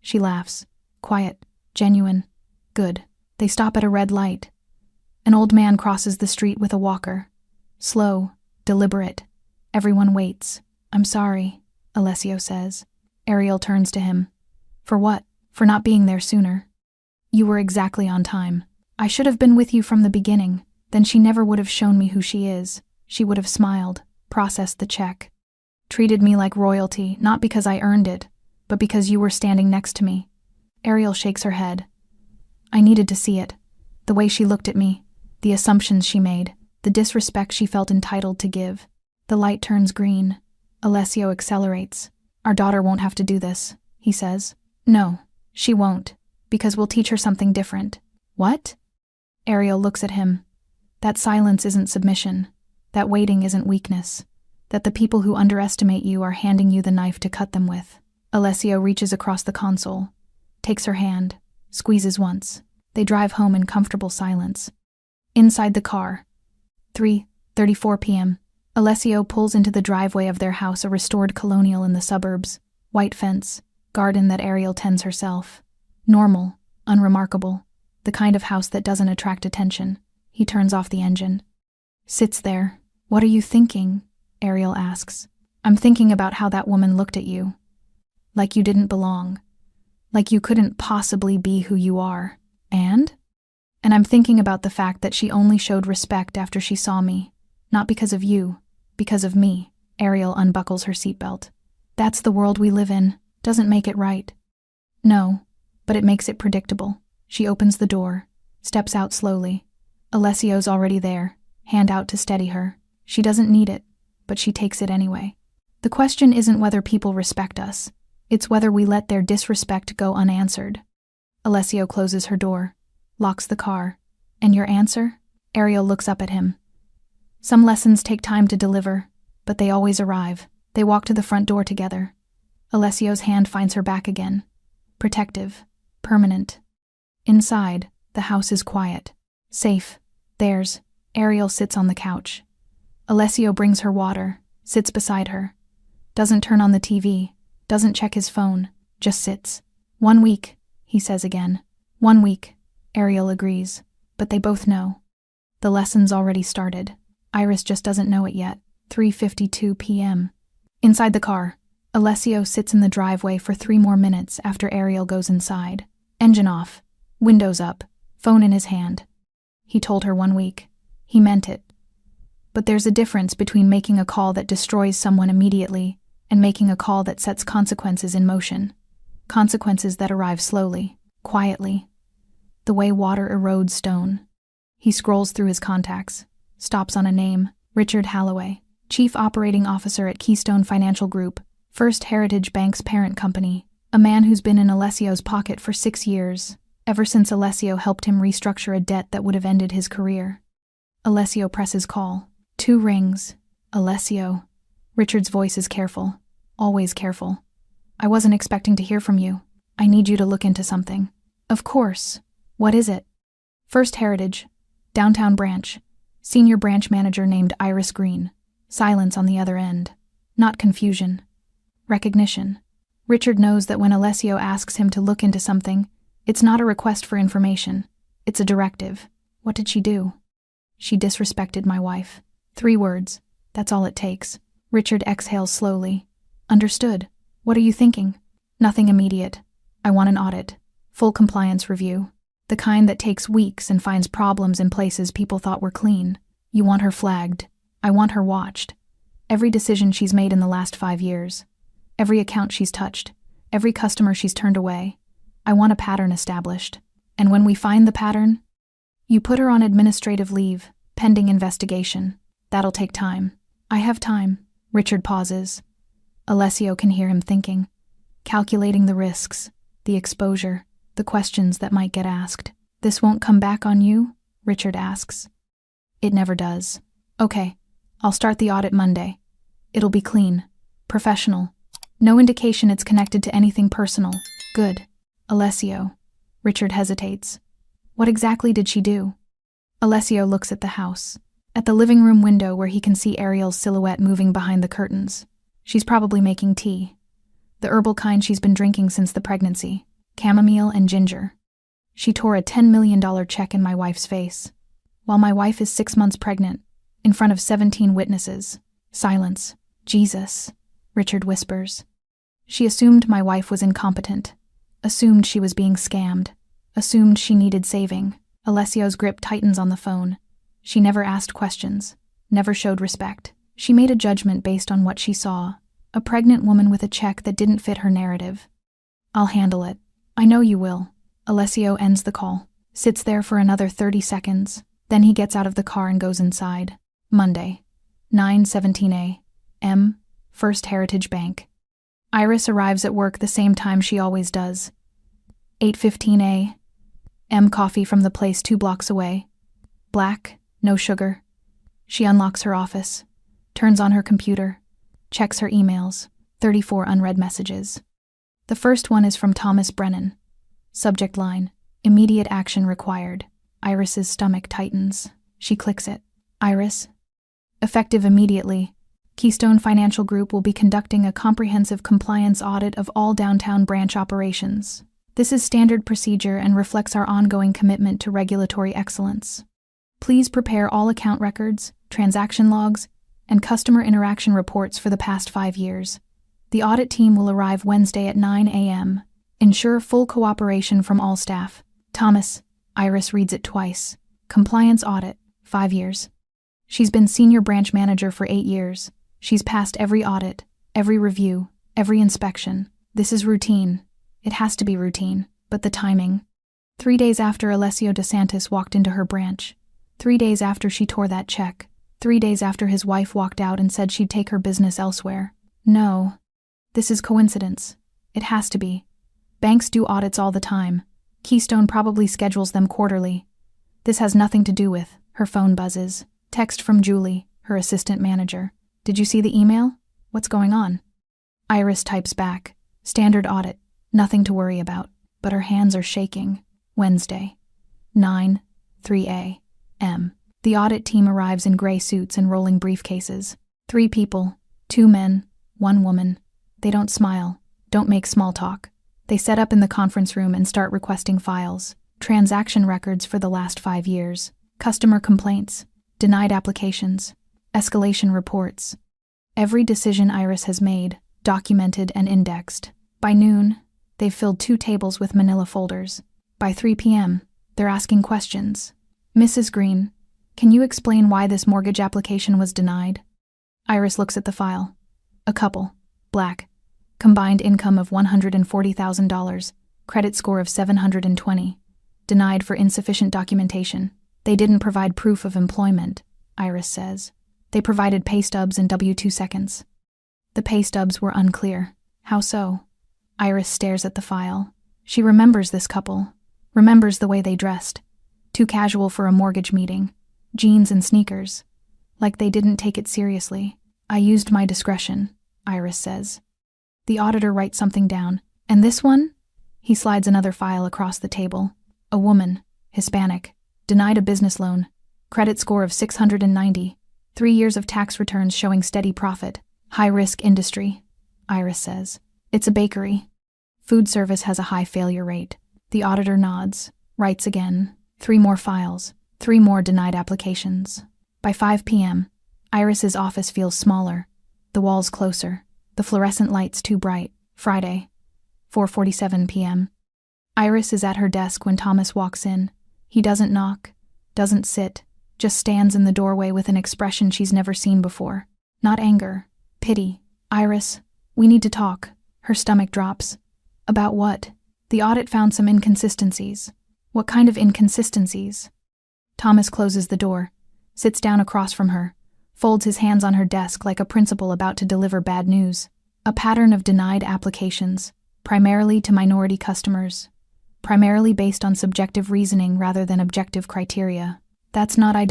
She laughs. Quiet. Genuine. Good. They stop at a red light. An old man crosses the street with a walker. Slow. Deliberate. Everyone waits. I'm sorry, Alessio says. Ariel turns to him. For what? For not being there sooner. You were exactly on time. I should have been with you from the beginning. Then she never would have shown me who she is. She would have smiled, processed the check. Treated me like royalty, not because I earned it, but because you were standing next to me. Ariel shakes her head. I needed to see it. The way she looked at me, the assumptions she made, the disrespect she felt entitled to give. The light turns green. Alessio accelerates. Our daughter won't have to do this, he says. No, she won't, because we'll teach her something different. What? Ariel looks at him. That silence isn't submission. That waiting isn't weakness. That the people who underestimate you are handing you the knife to cut them with. Alessio reaches across the console, takes her hand, squeezes once. They drive home in comfortable silence. Inside the car. 3:34 p.m. Alessio pulls into the driveway of their house, a restored colonial in the suburbs. White fence, garden that Ariel tends herself. Normal, unremarkable. The kind of house that doesn't attract attention. He turns off the engine. Sits there. What are you thinking? Ariel asks. I'm thinking about how that woman looked at you. Like you didn't belong. Like you couldn't possibly be who you are. And I'm thinking about the fact that she only showed respect after she saw me. Not because of you, because of me. Ariel unbuckles her seatbelt. That's the world we live in. Doesn't make it right. No, but it makes it predictable. She opens the door, steps out slowly. Alessio's already there, hand out to steady her. She doesn't need it, but she takes it anyway. The question isn't whether people respect us. It's whether we let their disrespect go unanswered. Alessio closes her door, locks the car. And your answer? Ariel looks up at him. Some lessons take time to deliver, but they always arrive. They walk to the front door together. Alessio's hand finds her back again. Protective. Permanent. Inside, the house is quiet. Safe. Theirs. Ariel sits on the couch. Alessio brings her water, sits beside her. Doesn't turn on the TV, doesn't check his phone, just sits. 1 week, he says again. 1 week, Ariel agrees, but they both know. The lesson's already started. Iris just doesn't know it yet. 3:52 p.m. Inside the car, Alessio sits in the driveway for 3 more minutes after Ariel goes inside. Engine off, windows up, phone in his hand. He told her 1 week. He meant it. But there's a difference between making a call that destroys someone immediately and making a call that sets consequences in motion. Consequences that arrive slowly, quietly, the way water erodes stone. He scrolls through his contacts, stops on a name, Richard Halloway, Chief Operating Officer at Keystone Financial Group, First Heritage Bank's parent company, a man who's been in Alessio's pocket for 6 years, ever since Alessio helped him restructure a debt that would have ended his career. Alessio presses call. 2 rings. Alessio. Richard's voice is careful, always careful. I wasn't expecting to hear from you. I need you to look into something. Of course. What is it? First Heritage, downtown branch, senior branch manager named Iris Green. Silence on the other end. Not confusion. Recognition. Richard knows that when Alessio asks him to look into something, it's not a request for information. It's a directive. What did she do? She disrespected my wife. 3 words. That's all it takes. Richard exhales slowly. Understood. What are you thinking? Nothing immediate. I want an audit. Full compliance review. The kind that takes weeks and finds problems in places people thought were clean. You want her flagged. I want her watched. Every decision she's made in the last 5 years. Every account she's touched. Every customer she's turned away. I want a pattern established. And when we find the pattern, you put her on administrative leave, pending investigation. That'll take time. I have time. Richard pauses. Alessio can hear him thinking, calculating the risks, the exposure, the questions that might get asked. This won't come back on you? Richard asks. It never does. Okay, I'll start the audit Monday. It'll be clean, professional. No indication it's connected to anything personal. Good. Alessio. Richard hesitates. What exactly did she do? Alessio looks at the house, at the living room window where he can see Ariel's silhouette moving behind the curtains. She's probably making tea. The herbal kind she's been drinking since the pregnancy. Chamomile and ginger. She tore a $10 million check in my wife's face. While my wife is 6 months pregnant, in front of 17 witnesses. Silence. Jesus. Richard whispers. She assumed my wife was incompetent. Assumed she was being scammed. Assumed she needed saving. Alessio's grip tightens on the phone. She never asked questions. Never showed respect. She made a judgment based on what she saw. A pregnant woman with a check that didn't fit her narrative. I'll handle it. I know you will. Alessio ends the call. Sits there for another 30 seconds. Then he gets out of the car and goes inside. Monday. 9:17 a.m. First Heritage Bank. Iris arrives at work the same time she always does. 8:15 a.m. Coffee from the place 2 blocks away. Black, no sugar. She unlocks her office, turns on her computer, checks her emails. 34 unread messages. The first one is from Thomas Brennan. Subject line, immediate action required. Iris's stomach tightens. She clicks it. Iris. Effective immediately. Keystone Financial Group will be conducting a comprehensive compliance audit of all downtown branch operations. This is standard procedure and reflects our ongoing commitment to regulatory excellence. Please prepare all account records, transaction logs, and customer interaction reports for the past 5 years. The audit team will arrive Wednesday at 9 a.m. Ensure full cooperation from all staff. Thomas. Iris reads it twice. Compliance audit, 5 years. She's been senior branch manager for 8 years. She's passed every audit, every review, every inspection. This is routine. It has to be routine, but the timing. 3 days after Alessio DeSantis walked into her branch. 3 days after she tore that check. 3 days after his wife walked out and said she'd take her business elsewhere. No. This is coincidence. It has to be. Banks do audits all the time. Keystone probably schedules them quarterly. This has nothing to do with. Her phone buzzes. Text from Julie, her assistant manager. Did you see the email? What's going on? Iris types back. Standard audit. Nothing to worry about. But her hands are shaking. Wednesday. 9:03 a.m. The audit team arrives in gray suits and rolling briefcases. 3 people. 2 men. 1 woman. They don't smile. Don't make small talk. They set up in the conference room and start requesting files. Transaction records for the last 5 years. Customer complaints. Denied applications. Escalation reports. Every decision Iris has made, documented and indexed. By noon, they've filled 2 tables with manila folders. By 3 p.m., they're asking questions. Mrs. Green, Can you explain why this mortgage application was denied? Iris looks at the file. A couple. Black. Combined income of $140,000. Credit score of 720. Denied for insufficient documentation. They didn't provide proof of employment, Iris says. They provided pay stubs and W-2 seconds. The pay stubs were unclear. How so? Iris stares at the file. She remembers this couple. Remembers the way they dressed. Too casual for a mortgage meeting. Jeans and sneakers. Like they didn't take it seriously. I used my discretion, Iris says. The auditor writes something down. And this one? He slides another file across the table. A woman, Hispanic, denied a business loan. Credit score of 690. 3 years of tax returns showing steady profit. High-risk industry, Iris says. It's a bakery. Food service has a high failure rate. The auditor nods, writes again. 3 more files. 3 more denied applications. By 5 p.m., Iris's office feels smaller. The walls closer. The fluorescent lights too bright. Friday, 4:47 p.m. Iris is at her desk when Thomas walks in. He doesn't knock, doesn't sit, just stands in the doorway with an expression she's never seen before. Not anger, pity. Iris, we need to talk. Her stomach drops. About what? The audit found some inconsistencies. What kind of inconsistencies? Thomas closes the door, sits down across from her, folds his hands on her desk like a principal about to deliver bad news. A pattern of denied applications, primarily to minority customers, primarily based on subjective reasoning rather than objective criteria. That's not I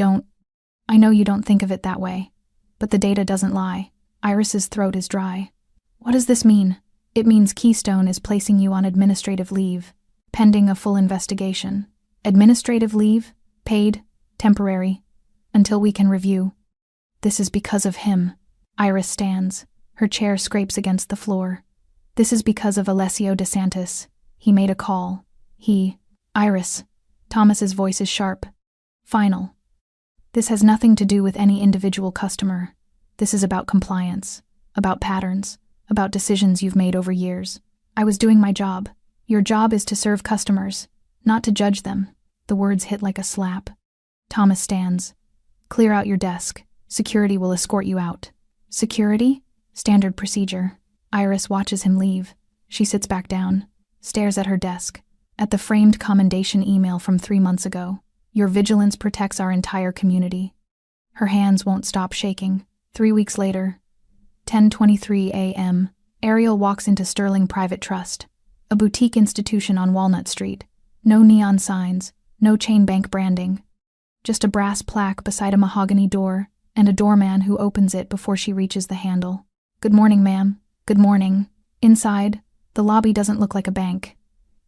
know you don't think of it that way, but the data doesn't lie. Iris's throat is dry. What does this mean? It means Keystone is placing you on administrative leave, pending a full investigation. Administrative leave, paid, temporary, until we can review. This is because of him. Iris stands. Her chair scrapes against the floor. This is because of Alessio DeSantis. He made a call. Iris. Thomas's voice is sharp. Final. This has nothing to do with any individual customer. This is about compliance, about patterns, about decisions you've made over years. I was doing my job. Your job is to serve customers, not to judge them. The words hit like a slap. Thomas stands. Clear out your desk. Security will escort you out. Security? Standard procedure. Iris watches him leave. She sits back down, stares at her desk, at the framed commendation email from 3 months ago. Your vigilance protects our entire community. Her hands won't stop shaking. 3 weeks later, 10:23 a.m., Ariel walks into Sterling Private Trust, a boutique institution on Walnut Street. No neon signs, no chain bank branding. Just a brass plaque beside a mahogany door and a doorman who opens it before she reaches the handle. Good morning, ma'am. Good morning. Inside, the lobby doesn't look like a bank.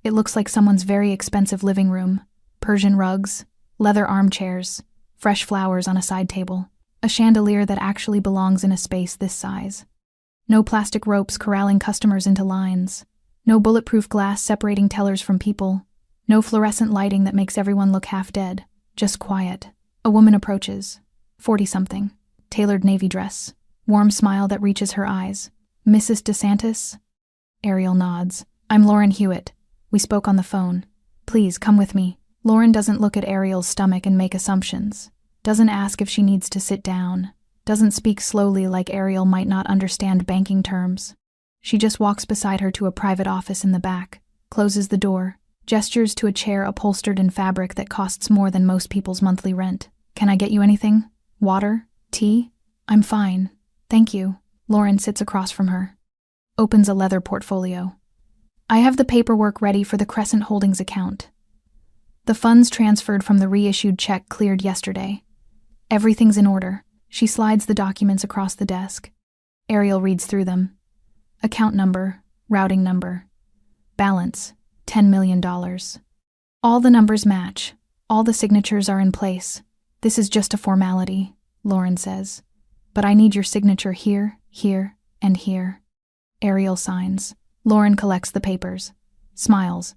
It looks like someone's very expensive living room. Persian rugs, leather armchairs, fresh flowers on a side table. A chandelier that actually belongs in a space this size. No plastic ropes corralling customers into lines. No bulletproof glass separating tellers from people. No fluorescent lighting that makes everyone look half dead. Just quiet. A woman approaches. 40-something. Tailored navy dress. Warm smile that reaches her eyes. Mrs. DeSantis? Ariel nods. I'm Lauren Hewitt. We spoke on the phone. Please, come with me. Lauren doesn't look at Ariel's stomach and make assumptions. Doesn't ask if she needs to sit down. Doesn't speak slowly like Ariel might not understand banking terms. She just walks beside her to a private office in the back, closes the door, gestures to a chair upholstered in fabric that costs more than most people's monthly rent. Can I get you anything? Water? Tea? I'm fine. Thank you. Lauren sits across from her. Opens a leather portfolio. I have the paperwork ready for the Crescent Holdings account. The funds transferred from the reissued check cleared yesterday. Everything's in order. She slides the documents across the desk. Ariel reads through them. Account number, routing number. Balance, $10 million. All the numbers match. All the signatures are in place. This is just a formality, Lauren says. But I need your signature here, here, and here. Ariel signs. Lauren collects the papers. Smiles.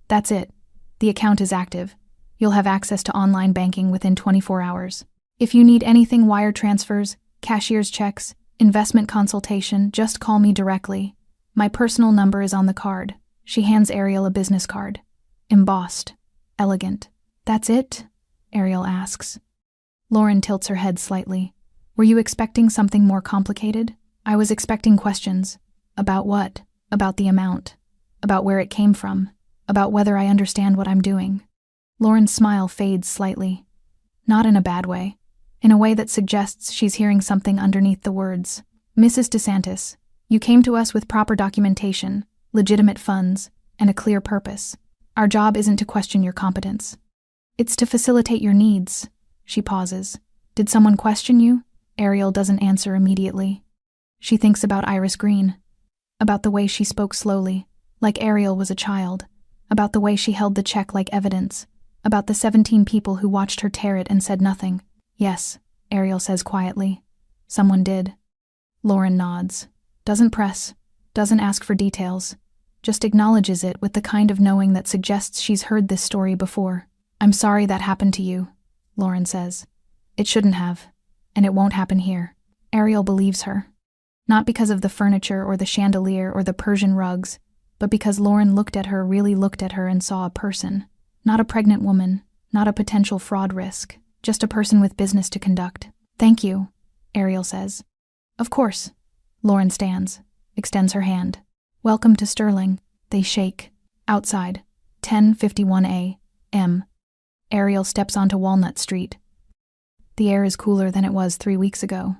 That's it. The account is active. You'll have access to online banking within 24 hours. If you need anything wire transfers, cashier's checks, investment consultation, just call me directly. My personal number is on the card. She hands Ariel a business card. Embossed. Elegant. That's it? Ariel asks. Lauren tilts her head slightly. Were you expecting something more complicated? I was expecting questions. About what? About the amount. About where it came from. About whether I understand what I'm doing. Lauren's smile fades slightly. Not in a bad way. In a way that suggests she's hearing something underneath the words. Mrs. DeSantis, you came to us with proper documentation, legitimate funds, and a clear purpose. Our job isn't to question your competence. It's to facilitate your needs. She pauses. Did someone question you? Ariel doesn't answer immediately. She thinks about Iris Green. About the way she spoke slowly, like Ariel was a child. About the way she held the check like evidence. About the 17 people who watched her tear it and said nothing. Yes, Ariel says quietly. Someone did. Lauren nods. Doesn't press. Doesn't ask for details. Just acknowledges it with the kind of knowing that suggests she's heard this story before. I'm sorry that happened to you, Lauren says. It shouldn't have. And it won't happen here. Ariel believes her. Not because of the furniture or the chandelier or the Persian rugs, but because Lauren really looked at her and saw a person. Not a pregnant woman, not a potential fraud risk, just a person with business to conduct. Thank you, Ariel says. Of course. Lauren stands, extends her hand. Welcome to Sterling. They shake. Outside, 10:51 a.m. Ariel steps onto Walnut Street. The air is cooler than it was 3 weeks ago.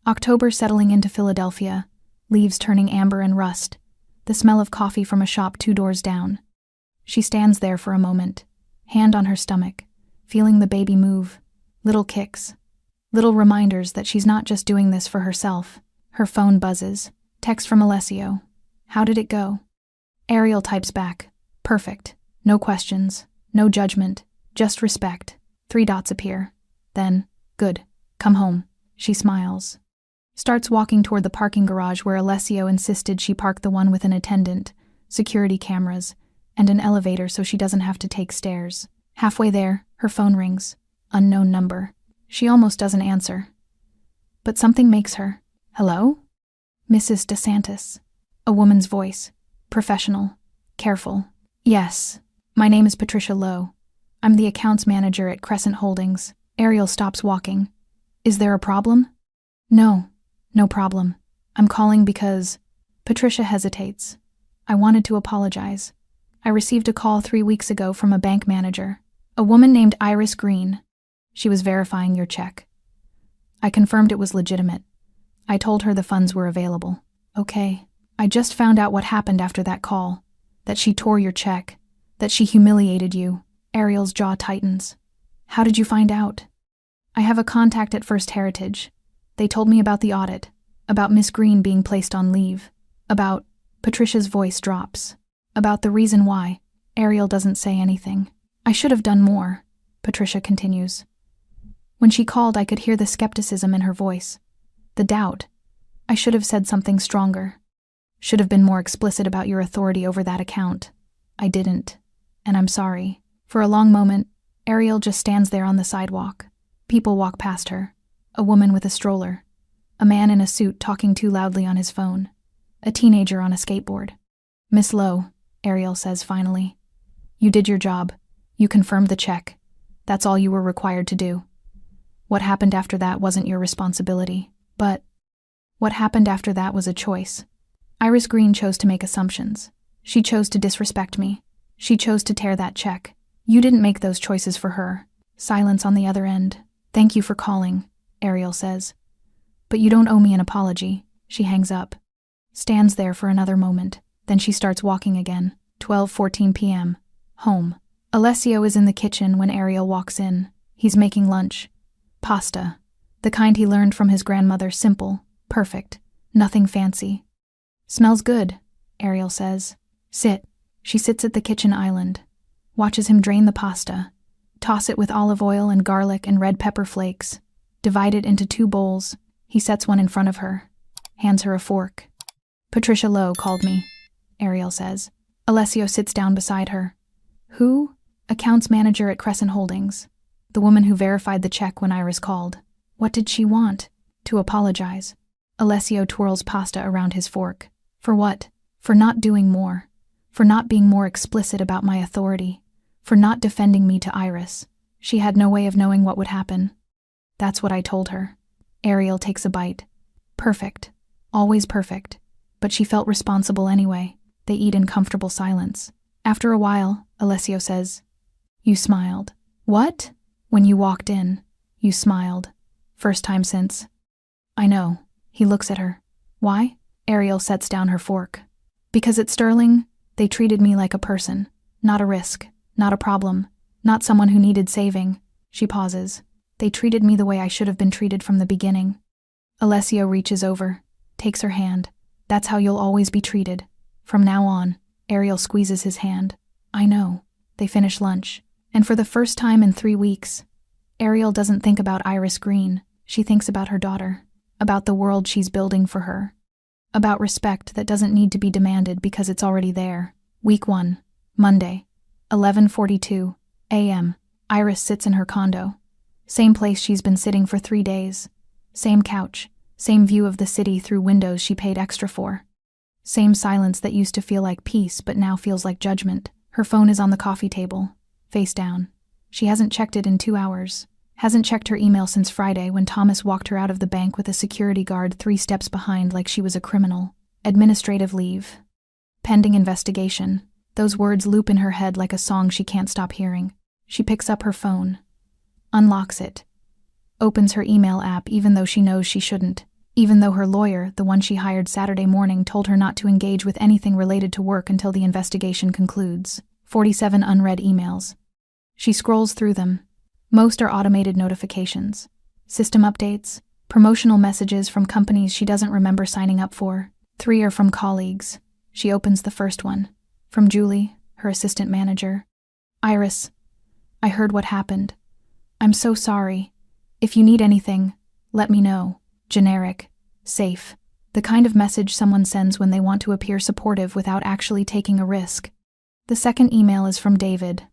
October settling into Philadelphia, leaves turning amber and rust, the smell of coffee from a shop 2 doors down. She stands there for a moment, hand on her stomach, feeling the baby move, little kicks, little reminders that she's not just doing this for herself. Her phone buzzes, text from Alessio. How did it go? Ariel types back. Perfect. No questions, no judgment, just respect. 3 dots appear. Then, good. Come home. She smiles. Starts walking toward the parking garage where Alessio insisted she park the one with an attendant, security cameras, and an elevator so she doesn't have to take stairs. Halfway there, her phone rings. Unknown number. She almost doesn't answer. But something makes her. Hello? Mrs. DeSantis. A woman's voice. Professional. Careful. Yes. My name is Patricia Lowe. I'm the accounts manager at Crescent Holdings. Ariel stops walking. Is there a problem? No. No problem. I'm calling because... Patricia hesitates. I wanted to apologize. I received a call 3 weeks ago from a bank manager. A woman named Iris Green. She was verifying your check. I confirmed it was legitimate. I told her the funds were available. Okay. I just found out what happened after that call. That she tore your check. That she humiliated you. Ariel's jaw tightens. How did you find out? I have a contact at First Heritage. They told me about the audit. About Miss Green being placed on leave. About... Patricia's voice drops. About the reason why. Ariel doesn't say anything. I should have done more, Patricia continues. When she called, I could hear the skepticism in her voice. The doubt. I should have said something stronger. Should have been more explicit about your authority over that account. I didn't. And I'm sorry. For a long moment, Ariel just stands there on the sidewalk. People walk past her. A woman with a stroller. A man in a suit talking too loudly on his phone. A teenager on a skateboard. Miss Lowe, Ariel says finally. You did your job. You confirmed the check. That's all you were required to do. What happened after that wasn't your responsibility. But what happened after that was a choice. Iris Green chose to make assumptions. She chose to disrespect me. She chose to tear that check. You didn't make those choices for her. Silence on the other end. Thank you for calling, Ariel says. But you don't owe me an apology. She hangs up. Stands there for another moment. Then she starts walking again. 12:14 p.m. Home. Alessio is in the kitchen when Ariel walks in. He's making lunch. Pasta. The kind he learned from his grandmother, simple, perfect, nothing fancy. Smells good, Ariel says. Sit. She sits at the kitchen island. Watches him drain the pasta. Toss it with olive oil and garlic and red pepper flakes. Divide it into 2 bowls. He sets one in front of her. Hands her a fork. Patricia Lowe called me, Ariel says. Alessio sits down beside her. Who? Accounts manager at Crescent Holdings. The woman who verified the check when Iris called. What did she want? To apologize. Alessio twirls pasta around his fork. For what? For not doing more. For not being more explicit about my authority. For not defending me to Iris. She had no way of knowing what would happen. That's what I told her. Ariel takes a bite. Perfect. Always perfect. But she felt responsible anyway. They eat in comfortable silence. After a while, Alessio says, "You smiled." "What?" "When you walked in, you smiled. First time since." "I know." He looks at her. "Why?" Ariel sets down her fork. "Because at Sterling, they treated me like a person. Not a risk. Not a problem. Not someone who needed saving." She pauses. "They treated me the way I should have been treated from the beginning." Alessio reaches over, takes her hand. "That's how you'll always be treated. From now on." Ariel squeezes his hand. "I know." They finish lunch. And for the first time in 3 weeks, Ariel doesn't think about Iris Green. She thinks about her daughter. About the world she's building for her. About respect that doesn't need to be demanded because it's already there. Week 1, Monday, 11:42 a.m. Iris sits in her condo. Same place she's been sitting for 3 days. Same couch. Same view of the city through windows she paid extra for. Same silence that used to feel like peace but now feels like judgment. Her phone is on the coffee table, face down. She hasn't checked it in 2 hours. Hasn't checked her email since Friday when Thomas walked her out of the bank with a security guard 3 steps behind like she was a criminal. Administrative leave. Pending investigation. Those words loop in her head like a song she can't stop hearing. She picks up her phone. Unlocks it. Opens her email app even though she knows she shouldn't. Even though her lawyer, the one she hired Saturday morning, told her not to engage with anything related to work until the investigation concludes. 47 unread emails. She scrolls through them. Most are automated notifications. System updates. Promotional messages from companies she doesn't remember signing up for. 3 are from colleagues. She opens the first one. From Julie, her assistant manager. "Iris, I heard what happened. I'm so sorry. If you need anything, let me know." Generic. Safe. The kind of message someone sends when they want to appear supportive without actually taking a risk. The second email is from David,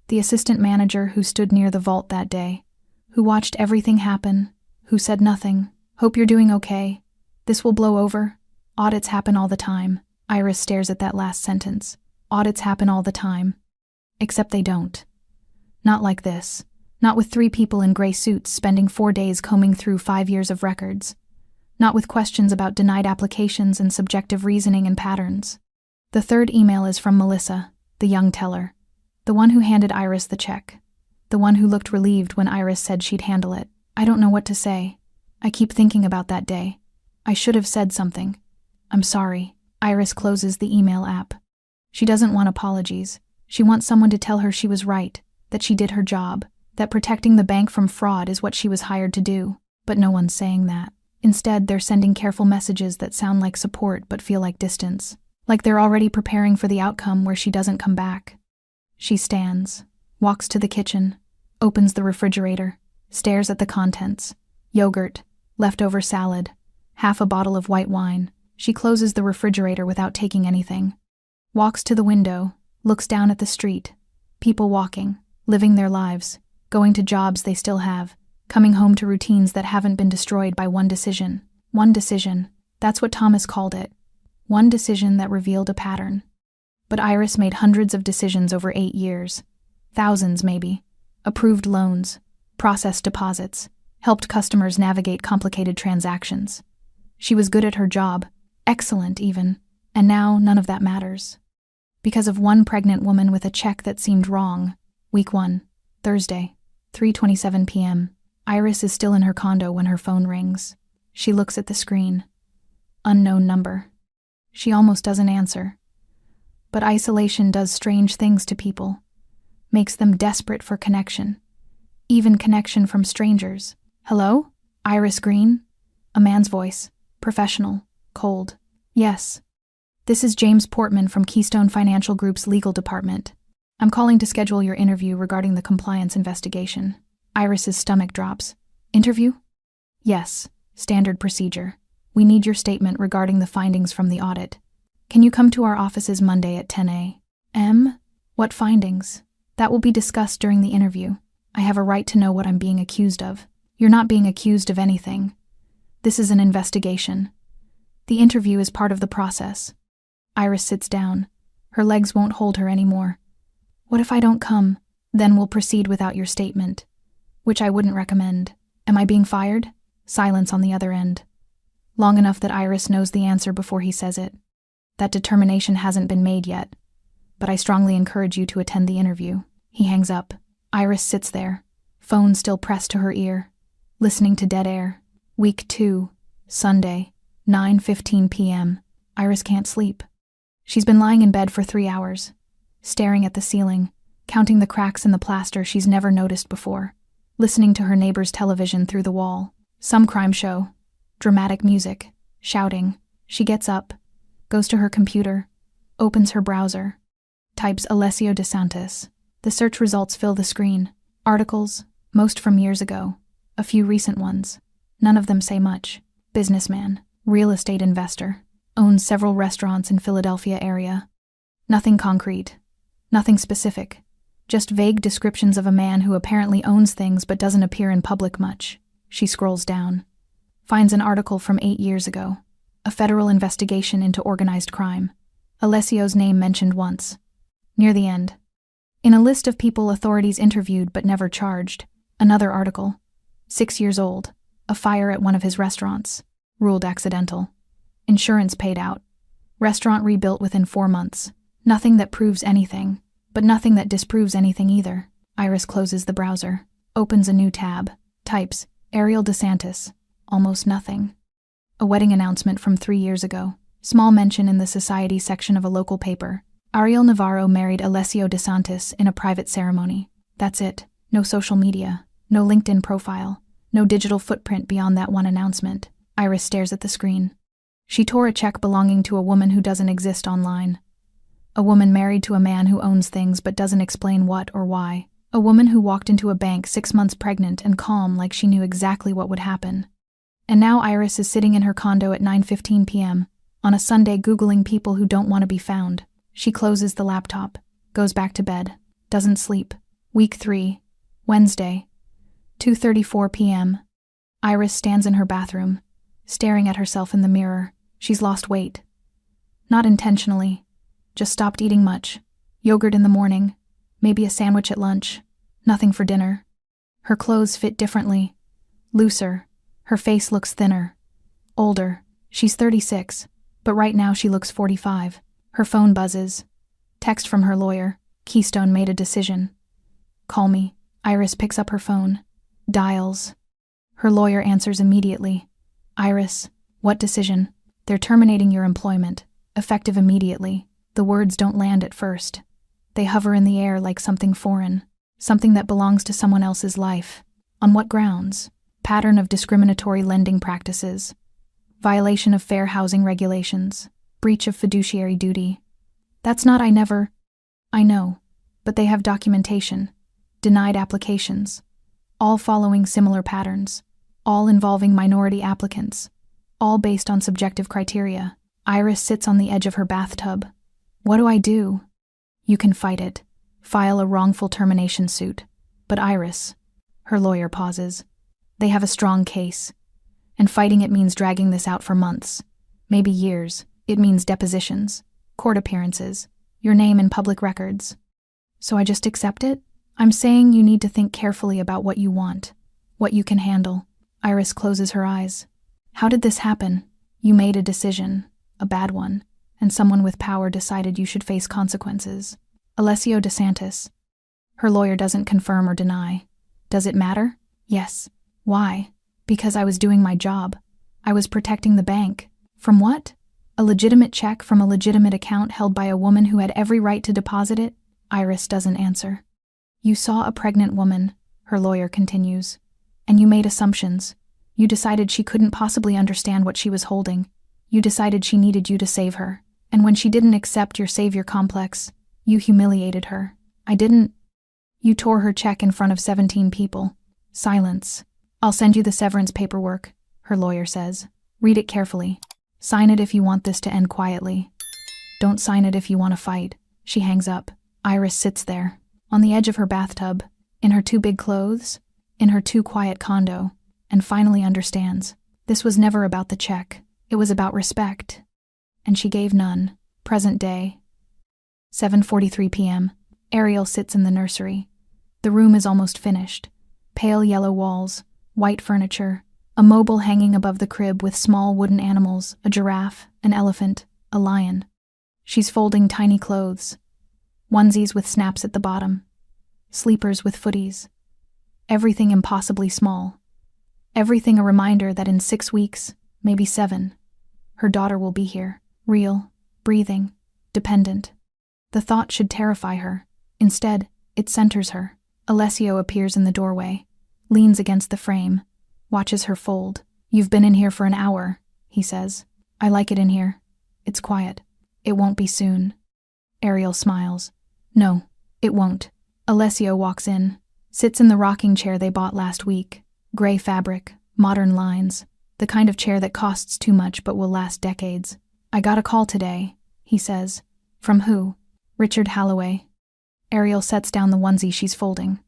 the assistant manager who stood near the vault that day, who watched everything happen, who said nothing. "Hope you're doing okay. This will blow over. Audits happen all the time." Iris stares at that last sentence. Audits happen all the time. Except they don't. Not like this. Not with 3 people in gray suits spending 4 days combing through 5 years of records. Not with questions about denied applications and subjective reasoning and patterns. The third email is from Melissa, the young teller. The one who handed Iris the check. The one who looked relieved when Iris said she'd handle it. "I don't know what to say. I keep thinking about that day. I should have said something. I'm sorry." Iris closes the email app. She doesn't want apologies. She wants someone to tell her she was right, that she did her job, that protecting the bank from fraud is what she was hired to do. But no one's saying that. Instead, they're sending careful messages that sound like support but feel like distance. Like they're already preparing for the outcome where she doesn't come back. She stands, walks to the kitchen, opens the refrigerator, stares at the contents. Yogurt, leftover salad, half a bottle of white wine. She closes the refrigerator without taking anything. Walks to the window, looks down at the street. People walking, living their lives, going to jobs they still have, coming home to routines that haven't been destroyed by one decision. One decision, that's what Thomas called it. One decision that revealed a pattern. But Iris made hundreds of decisions over 8 years. Thousands, maybe. Approved loans, processed deposits, helped customers navigate complicated transactions. She was good at her job, excellent even, and now none of that matters. Because of one pregnant woman with a check that seemed wrong. Week 1, Thursday, 3:27 p.m. Iris is still in her condo when her phone rings. She looks at the screen. Unknown number. She almost doesn't answer. But isolation does strange things to people. Makes them desperate for connection. Even connection from strangers. "Hello? Iris Green?" A man's voice. Professional. Cold. "Yes. This is James Portman from Keystone Financial Group's legal department. I'm calling to schedule your interview regarding the compliance investigation." Iris's stomach drops. "Interview?" "Yes. Standard procedure. We need your statement regarding the findings from the audit. Can you come to our offices Monday at 10 a.m.? What findings? That will be discussed during the interview. I have a right to know what I'm being accused of. You're not being accused of anything. This is an investigation. The interview is part of the process." Iris sits down. Her legs won't hold her anymore. "What if I don't come? Then we'll proceed without your statement." "Which I wouldn't recommend." Am I being fired? Silence on the other end. Long enough that Iris knows the answer before he says it. That determination hasn't been made yet, but I strongly encourage you to attend the interview. He hangs up. Iris sits there, phone still pressed to her ear, listening to dead air. Week 2, Sunday, 9:15 p.m. Iris can't sleep. She's been lying in bed for 3 hours, staring at the ceiling, counting the cracks in the plaster she's never noticed before, listening to her neighbor's television through the wall. Some crime show, dramatic music, shouting. She gets up, goes to her computer, opens her browser, types Alessio DeSantis. The search results fill the screen. Articles, most from years ago, a few recent ones. None of them say much. Businessman, real estate investor, owns several restaurants in Philadelphia area. Nothing concrete, nothing specific, just vague descriptions of a man who apparently owns things but doesn't appear in public much. She scrolls down, finds an article from 8 years ago, a federal investigation into organized crime. Alessio's name mentioned once. Near the end, in a list of people authorities interviewed but never charged, another article, 6 years old, a fire at one of his restaurants, ruled accidental. Insurance paid out. Restaurant rebuilt within 4 months. Nothing that proves anything, but nothing that disproves anything either. Iris closes the browser, opens a new tab, types, Ariel DeSantis, almost nothing. A wedding announcement from 3 years ago, small mention in the society section of a local paper. Ariel Navarro married Alessio DeSantis in a private ceremony. That's it. No social media, no LinkedIn profile, no digital footprint beyond that one announcement. Iris stares at the screen. She tore a check belonging to a woman who doesn't exist online. A woman married to a man who owns things but doesn't explain what or why. A woman who walked into a bank 6 months pregnant and calm like she knew exactly what would happen. And now Iris is sitting in her condo at 9:15 p.m. on a Sunday Googling people who don't want to be found. She closes the laptop, goes back to bed, doesn't sleep. Week 3, Wednesday, 2:34 p.m. Iris stands in her bathroom, staring at herself in the mirror. She's lost weight. Not intentionally, just stopped eating much. Yogurt in the morning, maybe a sandwich at lunch, nothing for dinner. Her clothes fit differently, looser. Her face looks thinner, older. She's 36, but right now she looks 45. Her phone buzzes. Text from her lawyer. Keystone made a decision. Call me. Iris picks up her phone. Dials. Her lawyer answers immediately. Iris, what decision? They're terminating your employment, effective immediately. The words don't land at first. They hover in the air like something foreign, something that belongs to someone else's life. On what grounds? Pattern of discriminatory lending practices. Violation of fair housing regulations. Breach of fiduciary duty. That's not I know, but they have documentation. Denied applications. All following similar patterns. All involving minority applicants. All based on subjective criteria. Iris sits on the edge of her bathtub. What do I do? You can fight it. File a wrongful termination suit. But Iris, her lawyer pauses. They have a strong case. And fighting it means dragging this out for months. Maybe years. It means depositions, court appearances, your name in public records. So I just accept it? I'm saying you need to think carefully about what you want, what you can handle. Iris closes her eyes. How did this happen? You made a decision, a bad one, and someone with power decided you should face consequences. Alessio DeSantis. Her lawyer doesn't confirm or deny. Does it matter? Yes. Why? Because I was doing my job. I was protecting the bank. From what? A legitimate check from a legitimate account held by a woman who had every right to deposit it? Iris doesn't answer. You saw a pregnant woman, her lawyer continues, and you made assumptions. You decided she couldn't possibly understand what she was holding. You decided she needed you to save her, and when she didn't accept your savior complex, you humiliated her. I didn't. You tore her check in front of 17 people. Silence. I'll send you the severance paperwork, her lawyer says. Read it carefully. Sign it if you want this to end quietly. Don't sign it if you want to fight. She hangs up. Iris sits there, on the edge of her bathtub, in her too big clothes, in her too quiet condo, and finally understands. This was never about the check. It was about respect. And she gave none. Present day. 7:43 p.m. Ariel sits in the nursery. The room is almost finished. Pale yellow walls, White furniture, a mobile hanging above the crib with small wooden animals, a giraffe, an elephant, a lion. She's folding tiny clothes, onesies with snaps at the bottom, sleepers with footies. Everything impossibly small. Everything a reminder that in 6 weeks, maybe 7, her daughter will be here, real, breathing, dependent. The thought should terrify her. Instead, it centers her. Alessio appears in the doorway, leans against the frame, watches her fold. "You've been in here for an hour," he says. "I like it in here. It's quiet. It won't be soon." Ariel smiles. "No, it won't." Alessio walks in, sits in the rocking chair they bought last week. Gray fabric, modern lines, the kind of chair that costs too much but will last decades. "I got a call today," he says. "From who?" "Richard Halloway." Ariel sets down the onesie she's folding.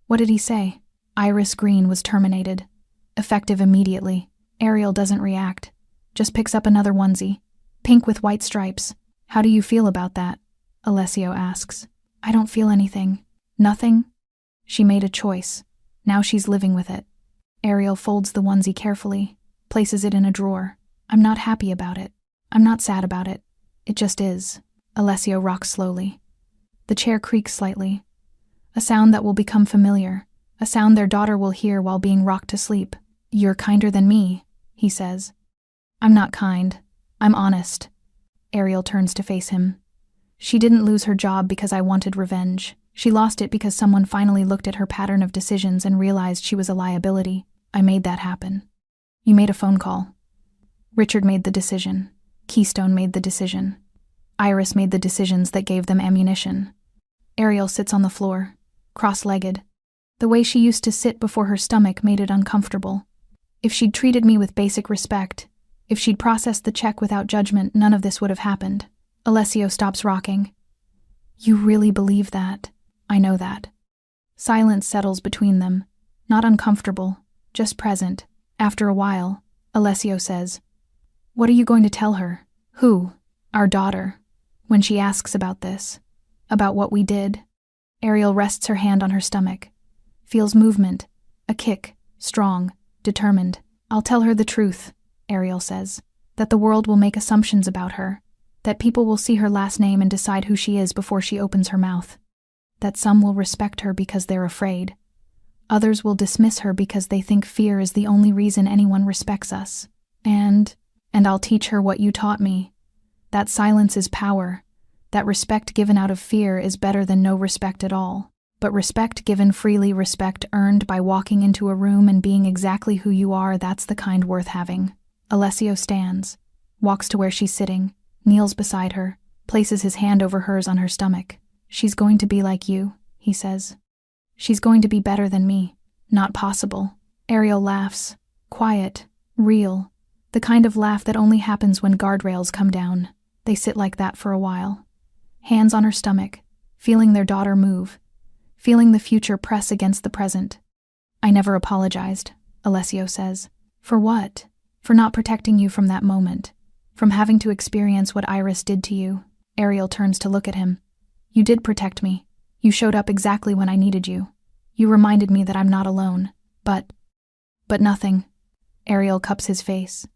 "What did he say?" "Iris Green was terminated. Effective immediately." Ariel doesn't react, just picks up another onesie, pink with white stripes. "How do you feel about that?" Alessio asks. "I don't feel anything." "Nothing?" She made a choice. Now she's living with it. Ariel folds the onesie carefully, places it in a drawer. "I'm not happy about it. I'm not sad about it. It just is." Alessio rocks slowly. The chair creaks slightly. A sound that will become familiar, a sound their daughter will hear while being rocked to sleep. "You're kinder than me," he says. "I'm not kind. I'm honest." Ariel turns to face him. "She didn't lose her job because I wanted revenge. She lost it because someone finally looked at her pattern of decisions and realized she was a liability. I made that happen." "You made a phone call." "Richard made the decision. Keystone made the decision. Iris made the decisions that gave them ammunition." Ariel sits on the floor, cross-legged. The way she used to sit before her stomach made it uncomfortable. If she'd treated me with basic respect, if she'd processed the check without judgment, none of this would have happened. Alessio stops rocking. "You really believe that?" "I know that." Silence settles between them, not uncomfortable, just present. After a while, Alessio says, "What are you going to tell her?" "Who?" "Our daughter. When she asks about this, about what we did." Ariel rests her hand on her stomach, feels movement, a kick, strong, determined. "I'll tell her the truth," Ariel says, "that the world will make assumptions about her, that people will see her last name and decide who she is before she opens her mouth, that some will respect her because they're afraid. Others will dismiss her because they think fear is the only reason anyone respects us. And I'll teach her what you taught me, that silence is power, that respect given out of fear is better than no respect at all. But respect given freely, respect earned by walking into a room and being exactly who you are, that's the kind worth having." Alessio stands, walks to where she's sitting, kneels beside her, places his hand over hers on her stomach. "She's going to be like you," he says. "She's going to be better than me." "Not possible." Ariel laughs, quiet, real, the kind of laugh that only happens when guardrails come down. They sit like that for a while, hands on her stomach, feeling their daughter move, feeling the future press against the present. "I never apologized," Alessio says. "For what?" "For not protecting you from that moment, from having to experience what Iris did to you." Ariel turns to look at him. "You did protect me. You showed up exactly when I needed you. You reminded me that I'm not alone. But nothing." Ariel cups his face.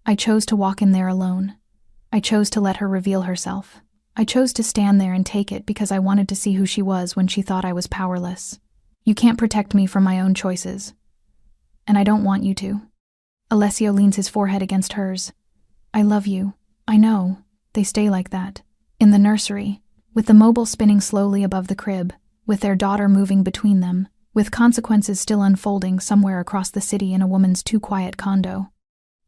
"I chose to walk in there alone. I chose to let her reveal herself. I chose to stand there and take it because I wanted to see who she was when she thought I was powerless. You can't protect me from my own choices. And I don't want you to." Alessio leans his forehead against hers. "I love you. I know." They stay like that. In the nursery, with the mobile spinning slowly above the crib, with their daughter moving between them, with consequences still unfolding somewhere across the city in a woman's too-quiet condo.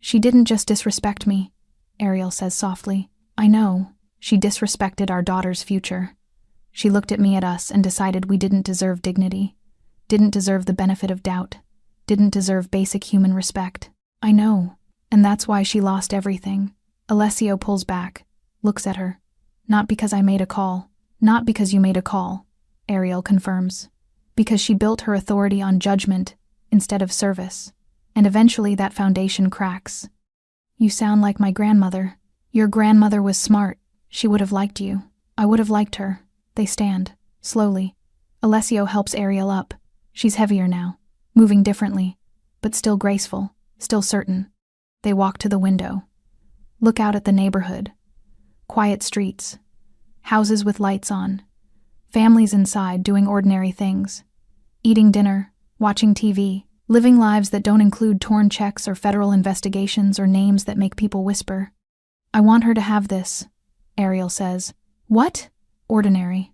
"She didn't just disrespect me," Ariel says softly. "I know. She disrespected our daughter's future. She looked at me, at us, and decided we didn't deserve dignity, didn't deserve the benefit of doubt, didn't deserve basic human respect. I know. And that's why she lost everything." Alessio pulls back, looks at her. "Not because I made a call. Not because you made a call," Ariel confirms. "Because she built her authority on judgment instead of service. And eventually that foundation cracks." "You sound like my grandmother." "Your grandmother was smart. She would have liked you. I would have liked her." They stand, slowly. Alessio helps Ariel up. She's heavier now, moving differently, but still graceful, still certain. They walk to the window. Look out at the neighborhood. Quiet streets. Houses with lights on. Families inside doing ordinary things. Eating dinner, watching TV, living lives that don't include torn checks or federal investigations or names that make people whisper. I want her to have this, Ariel says. What? Ordinary.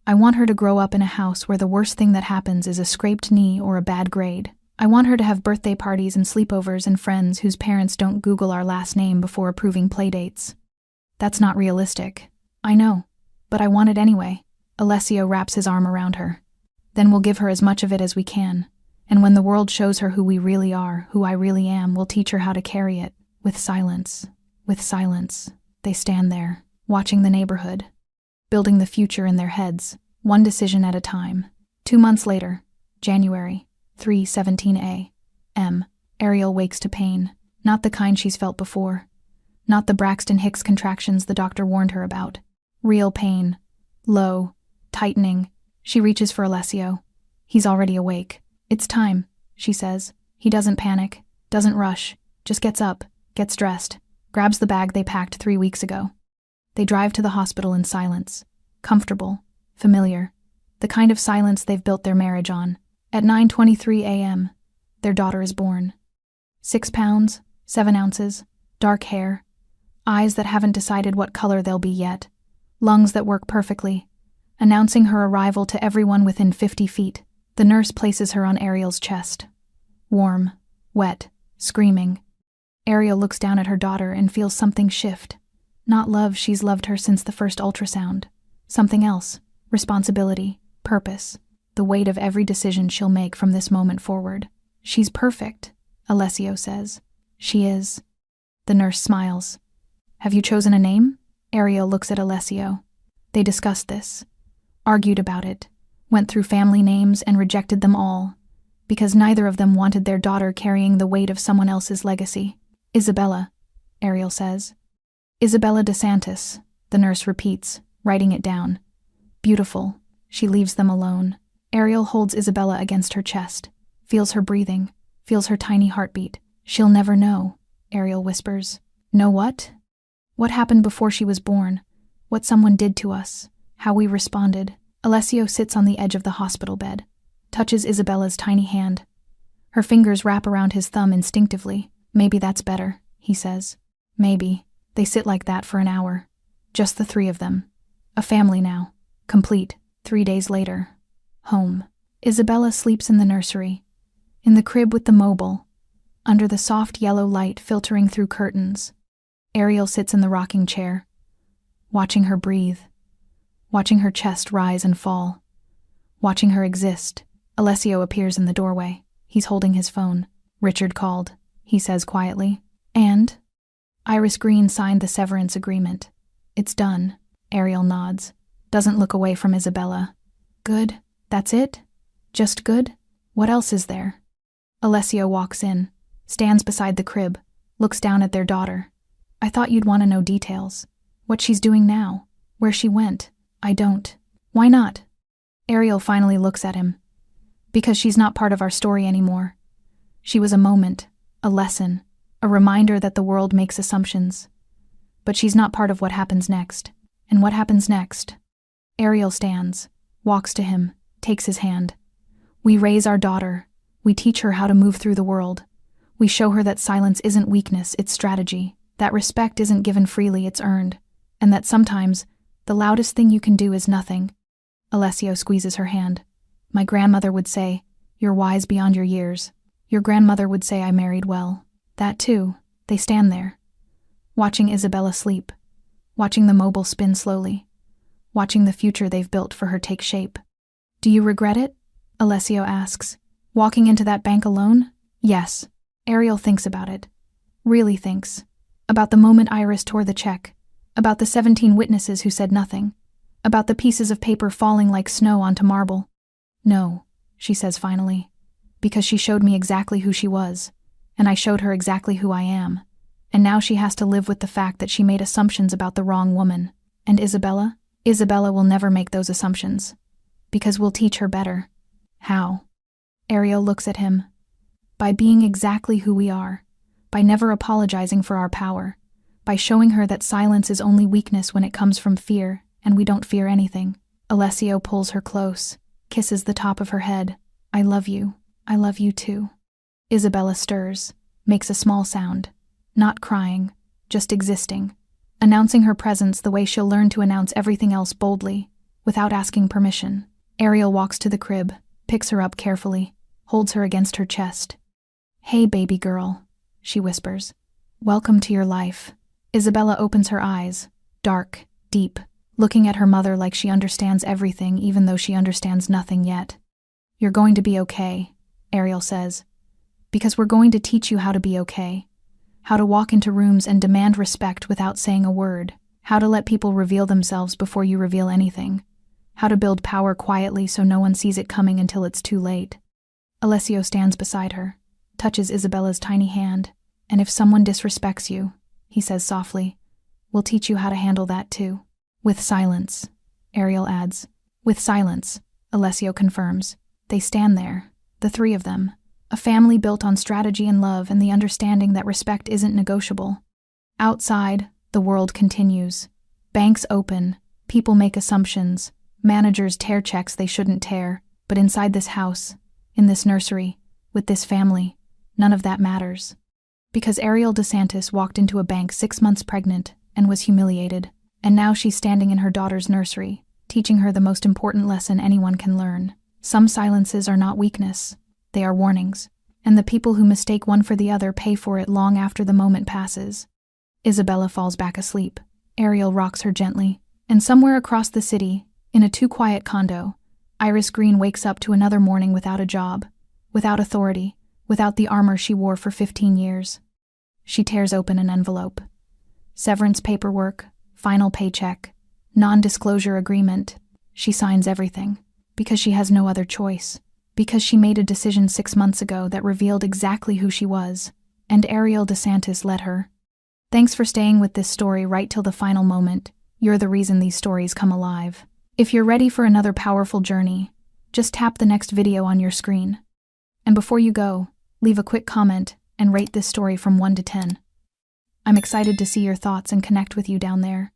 I want her to grow up in a house where the worst thing that happens is a scraped knee or a bad grade. I want her to have birthday parties and sleepovers and friends whose parents don't Google our last name before approving playdates. That's not realistic. I know, but I want it anyway. Alessio wraps his arm around her. Then we'll give her as much of it as we can, and when the world shows her who we really are, who I really am, we'll teach her how to carry it, with silence. With silence. They stand there, watching the neighborhood, building the future in their heads, one decision at a time. 2 months later, January, 3:17 a.m. Ariel wakes to pain, not the kind she's felt before. Not the Braxton Hicks contractions the doctor warned her about. Real pain. Low. Tightening. She reaches for Alessio. He's already awake. It's time, she says. He doesn't panic, doesn't rush, just gets up, gets dressed, grabs the bag they packed 3 weeks ago. They drive to the hospital in silence. Comfortable. Familiar. The kind of silence they've built their marriage on. At 9:23 a.m., their daughter is born. 6 pounds, 7 ounces, dark hair, eyes that haven't decided what color they'll be yet, lungs that work perfectly. Announcing her arrival to everyone within 50 feet, the nurse places her on Ariel's chest. Warm, wet, screaming. Ariel looks down at her daughter and feels something shift. Not love, she's loved her since the first ultrasound. Something else. Responsibility, purpose, the weight of every decision she'll make from this moment forward. She's perfect, Alessio says. She is. The nurse smiles. Have you chosen a name? Ariel looks at Alessio. They discussed this, argued about it, went through family names and rejected them all, because neither of them wanted their daughter carrying the weight of someone else's legacy. Isabella, Ariel says. Isabella DeSantis, the nurse repeats, writing it down. Beautiful. She leaves them alone. Ariel holds Isabella against her chest, feels her breathing, feels her tiny heartbeat. She'll never know, Ariel whispers. Know what? What happened before she was born? What someone did to us? How we responded? Alessio sits on the edge of the hospital bed, touches Isabella's tiny hand. Her fingers wrap around his thumb instinctively. Maybe that's better, he says. Maybe. They sit like that for an hour. Just the 3 of them. A family now. Complete. 3 days later. Home. Isabella sleeps in the nursery. In the crib with the mobile. Under the soft yellow light filtering through curtains. Ariel sits in the rocking chair. Watching her breathe. Watching her chest rise and fall. Watching her exist. Alessio appears in the doorway. He's holding his phone. Richard called, he says quietly. And? Iris Green signed the severance agreement. It's done. Ariel nods. Doesn't look away from Isabella. Good? That's it? Just good? What else is there? Alessio walks in, stands beside the crib, looks down at their daughter. I thought you'd want to know details. What she's doing now. Where she went. I don't. Why not? Ariel finally looks at him. Because she's not part of our story anymore. She was a moment, a lesson, a reminder that the world makes assumptions. But she's not part of what happens next. And what happens next? Ariel stands, walks to him, takes his hand. We raise our daughter. We teach her how to move through the world. We show her that silence isn't weakness, it's strategy. That respect isn't given freely, it's earned. And that sometimes, the loudest thing you can do is nothing. Alessio squeezes her hand. My grandmother would say, you're wise beyond your years. Your grandmother would say I married well. That too. They stand there. Watching Isabella sleep. Watching the mobile spin slowly. Watching the future they've built for her take shape. Do you regret it? Alessio asks. Walking into that bank alone? Yes. Ariel thinks about it. Really thinks. About the moment Iris tore the check. About the 17 witnesses who said nothing. About the pieces of paper falling like snow onto marble. No, she says finally. Because she showed me exactly who she was. And I showed her exactly who I am. And now she has to live with the fact that she made assumptions about the wrong woman. And Isabella? Isabella will never make those assumptions. Because we'll teach her better. How? Ariel looks at him. By being exactly who we are. By never apologizing for our power. By showing her that silence is only weakness when it comes from fear, and we don't fear anything. Alessio pulls her close, kisses the top of her head. I love you. I love you too. Isabella stirs, makes a small sound. Not crying, just existing. Announcing her presence the way she'll learn to announce everything else boldly, without asking permission. Ariel walks to the crib, picks her up carefully, holds her against her chest. Hey, baby girl, she whispers. Welcome to your life. Isabella opens her eyes, dark, deep, looking at her mother like she understands everything even though she understands nothing yet. You're going to be okay, Ariel says. Because we're going to teach you how to be okay. How to walk into rooms and demand respect without saying a word. How to let people reveal themselves before you reveal anything. How to build power quietly so no one sees it coming until it's too late. Alessio stands beside her, touches Isabella's tiny hand, and if someone disrespects you, he says softly, we'll teach you how to handle that too. With silence, Ariel adds. With silence, Alessio confirms. They stand there, the three of them, a family built on strategy and love and the understanding that respect isn't negotiable. Outside, the world continues. Banks open, people make assumptions, managers tear checks they shouldn't tear, but inside this house, in this nursery, with this family, none of that matters. Because Ariel DeSantis walked into a bank 6 months pregnant and was humiliated, and now she's standing in her daughter's nursery, teaching her the most important lesson anyone can learn. Some silences are not weakness, they are warnings, and the people who mistake one for the other pay for it long after the moment passes. Isabella falls back asleep. Ariel rocks her gently, and somewhere across the city, in a too-quiet condo, Iris Green wakes up to another morning without a job, without authority, without the armor she wore for 15 years. She tears open an envelope. Severance paperwork, final paycheck, non-disclosure agreement. She signs everything, because she has no other choice, because she made a decision 6 months ago that revealed exactly who she was, and Ariel DeSantis let her. Thanks for staying with this story right till the final moment. You're the reason these stories come alive. If you're ready for another powerful journey, just tap the next video on your screen. And before you go, leave a quick comment and rate this story from 1 to 10. I'm excited to see your thoughts and connect with you down there.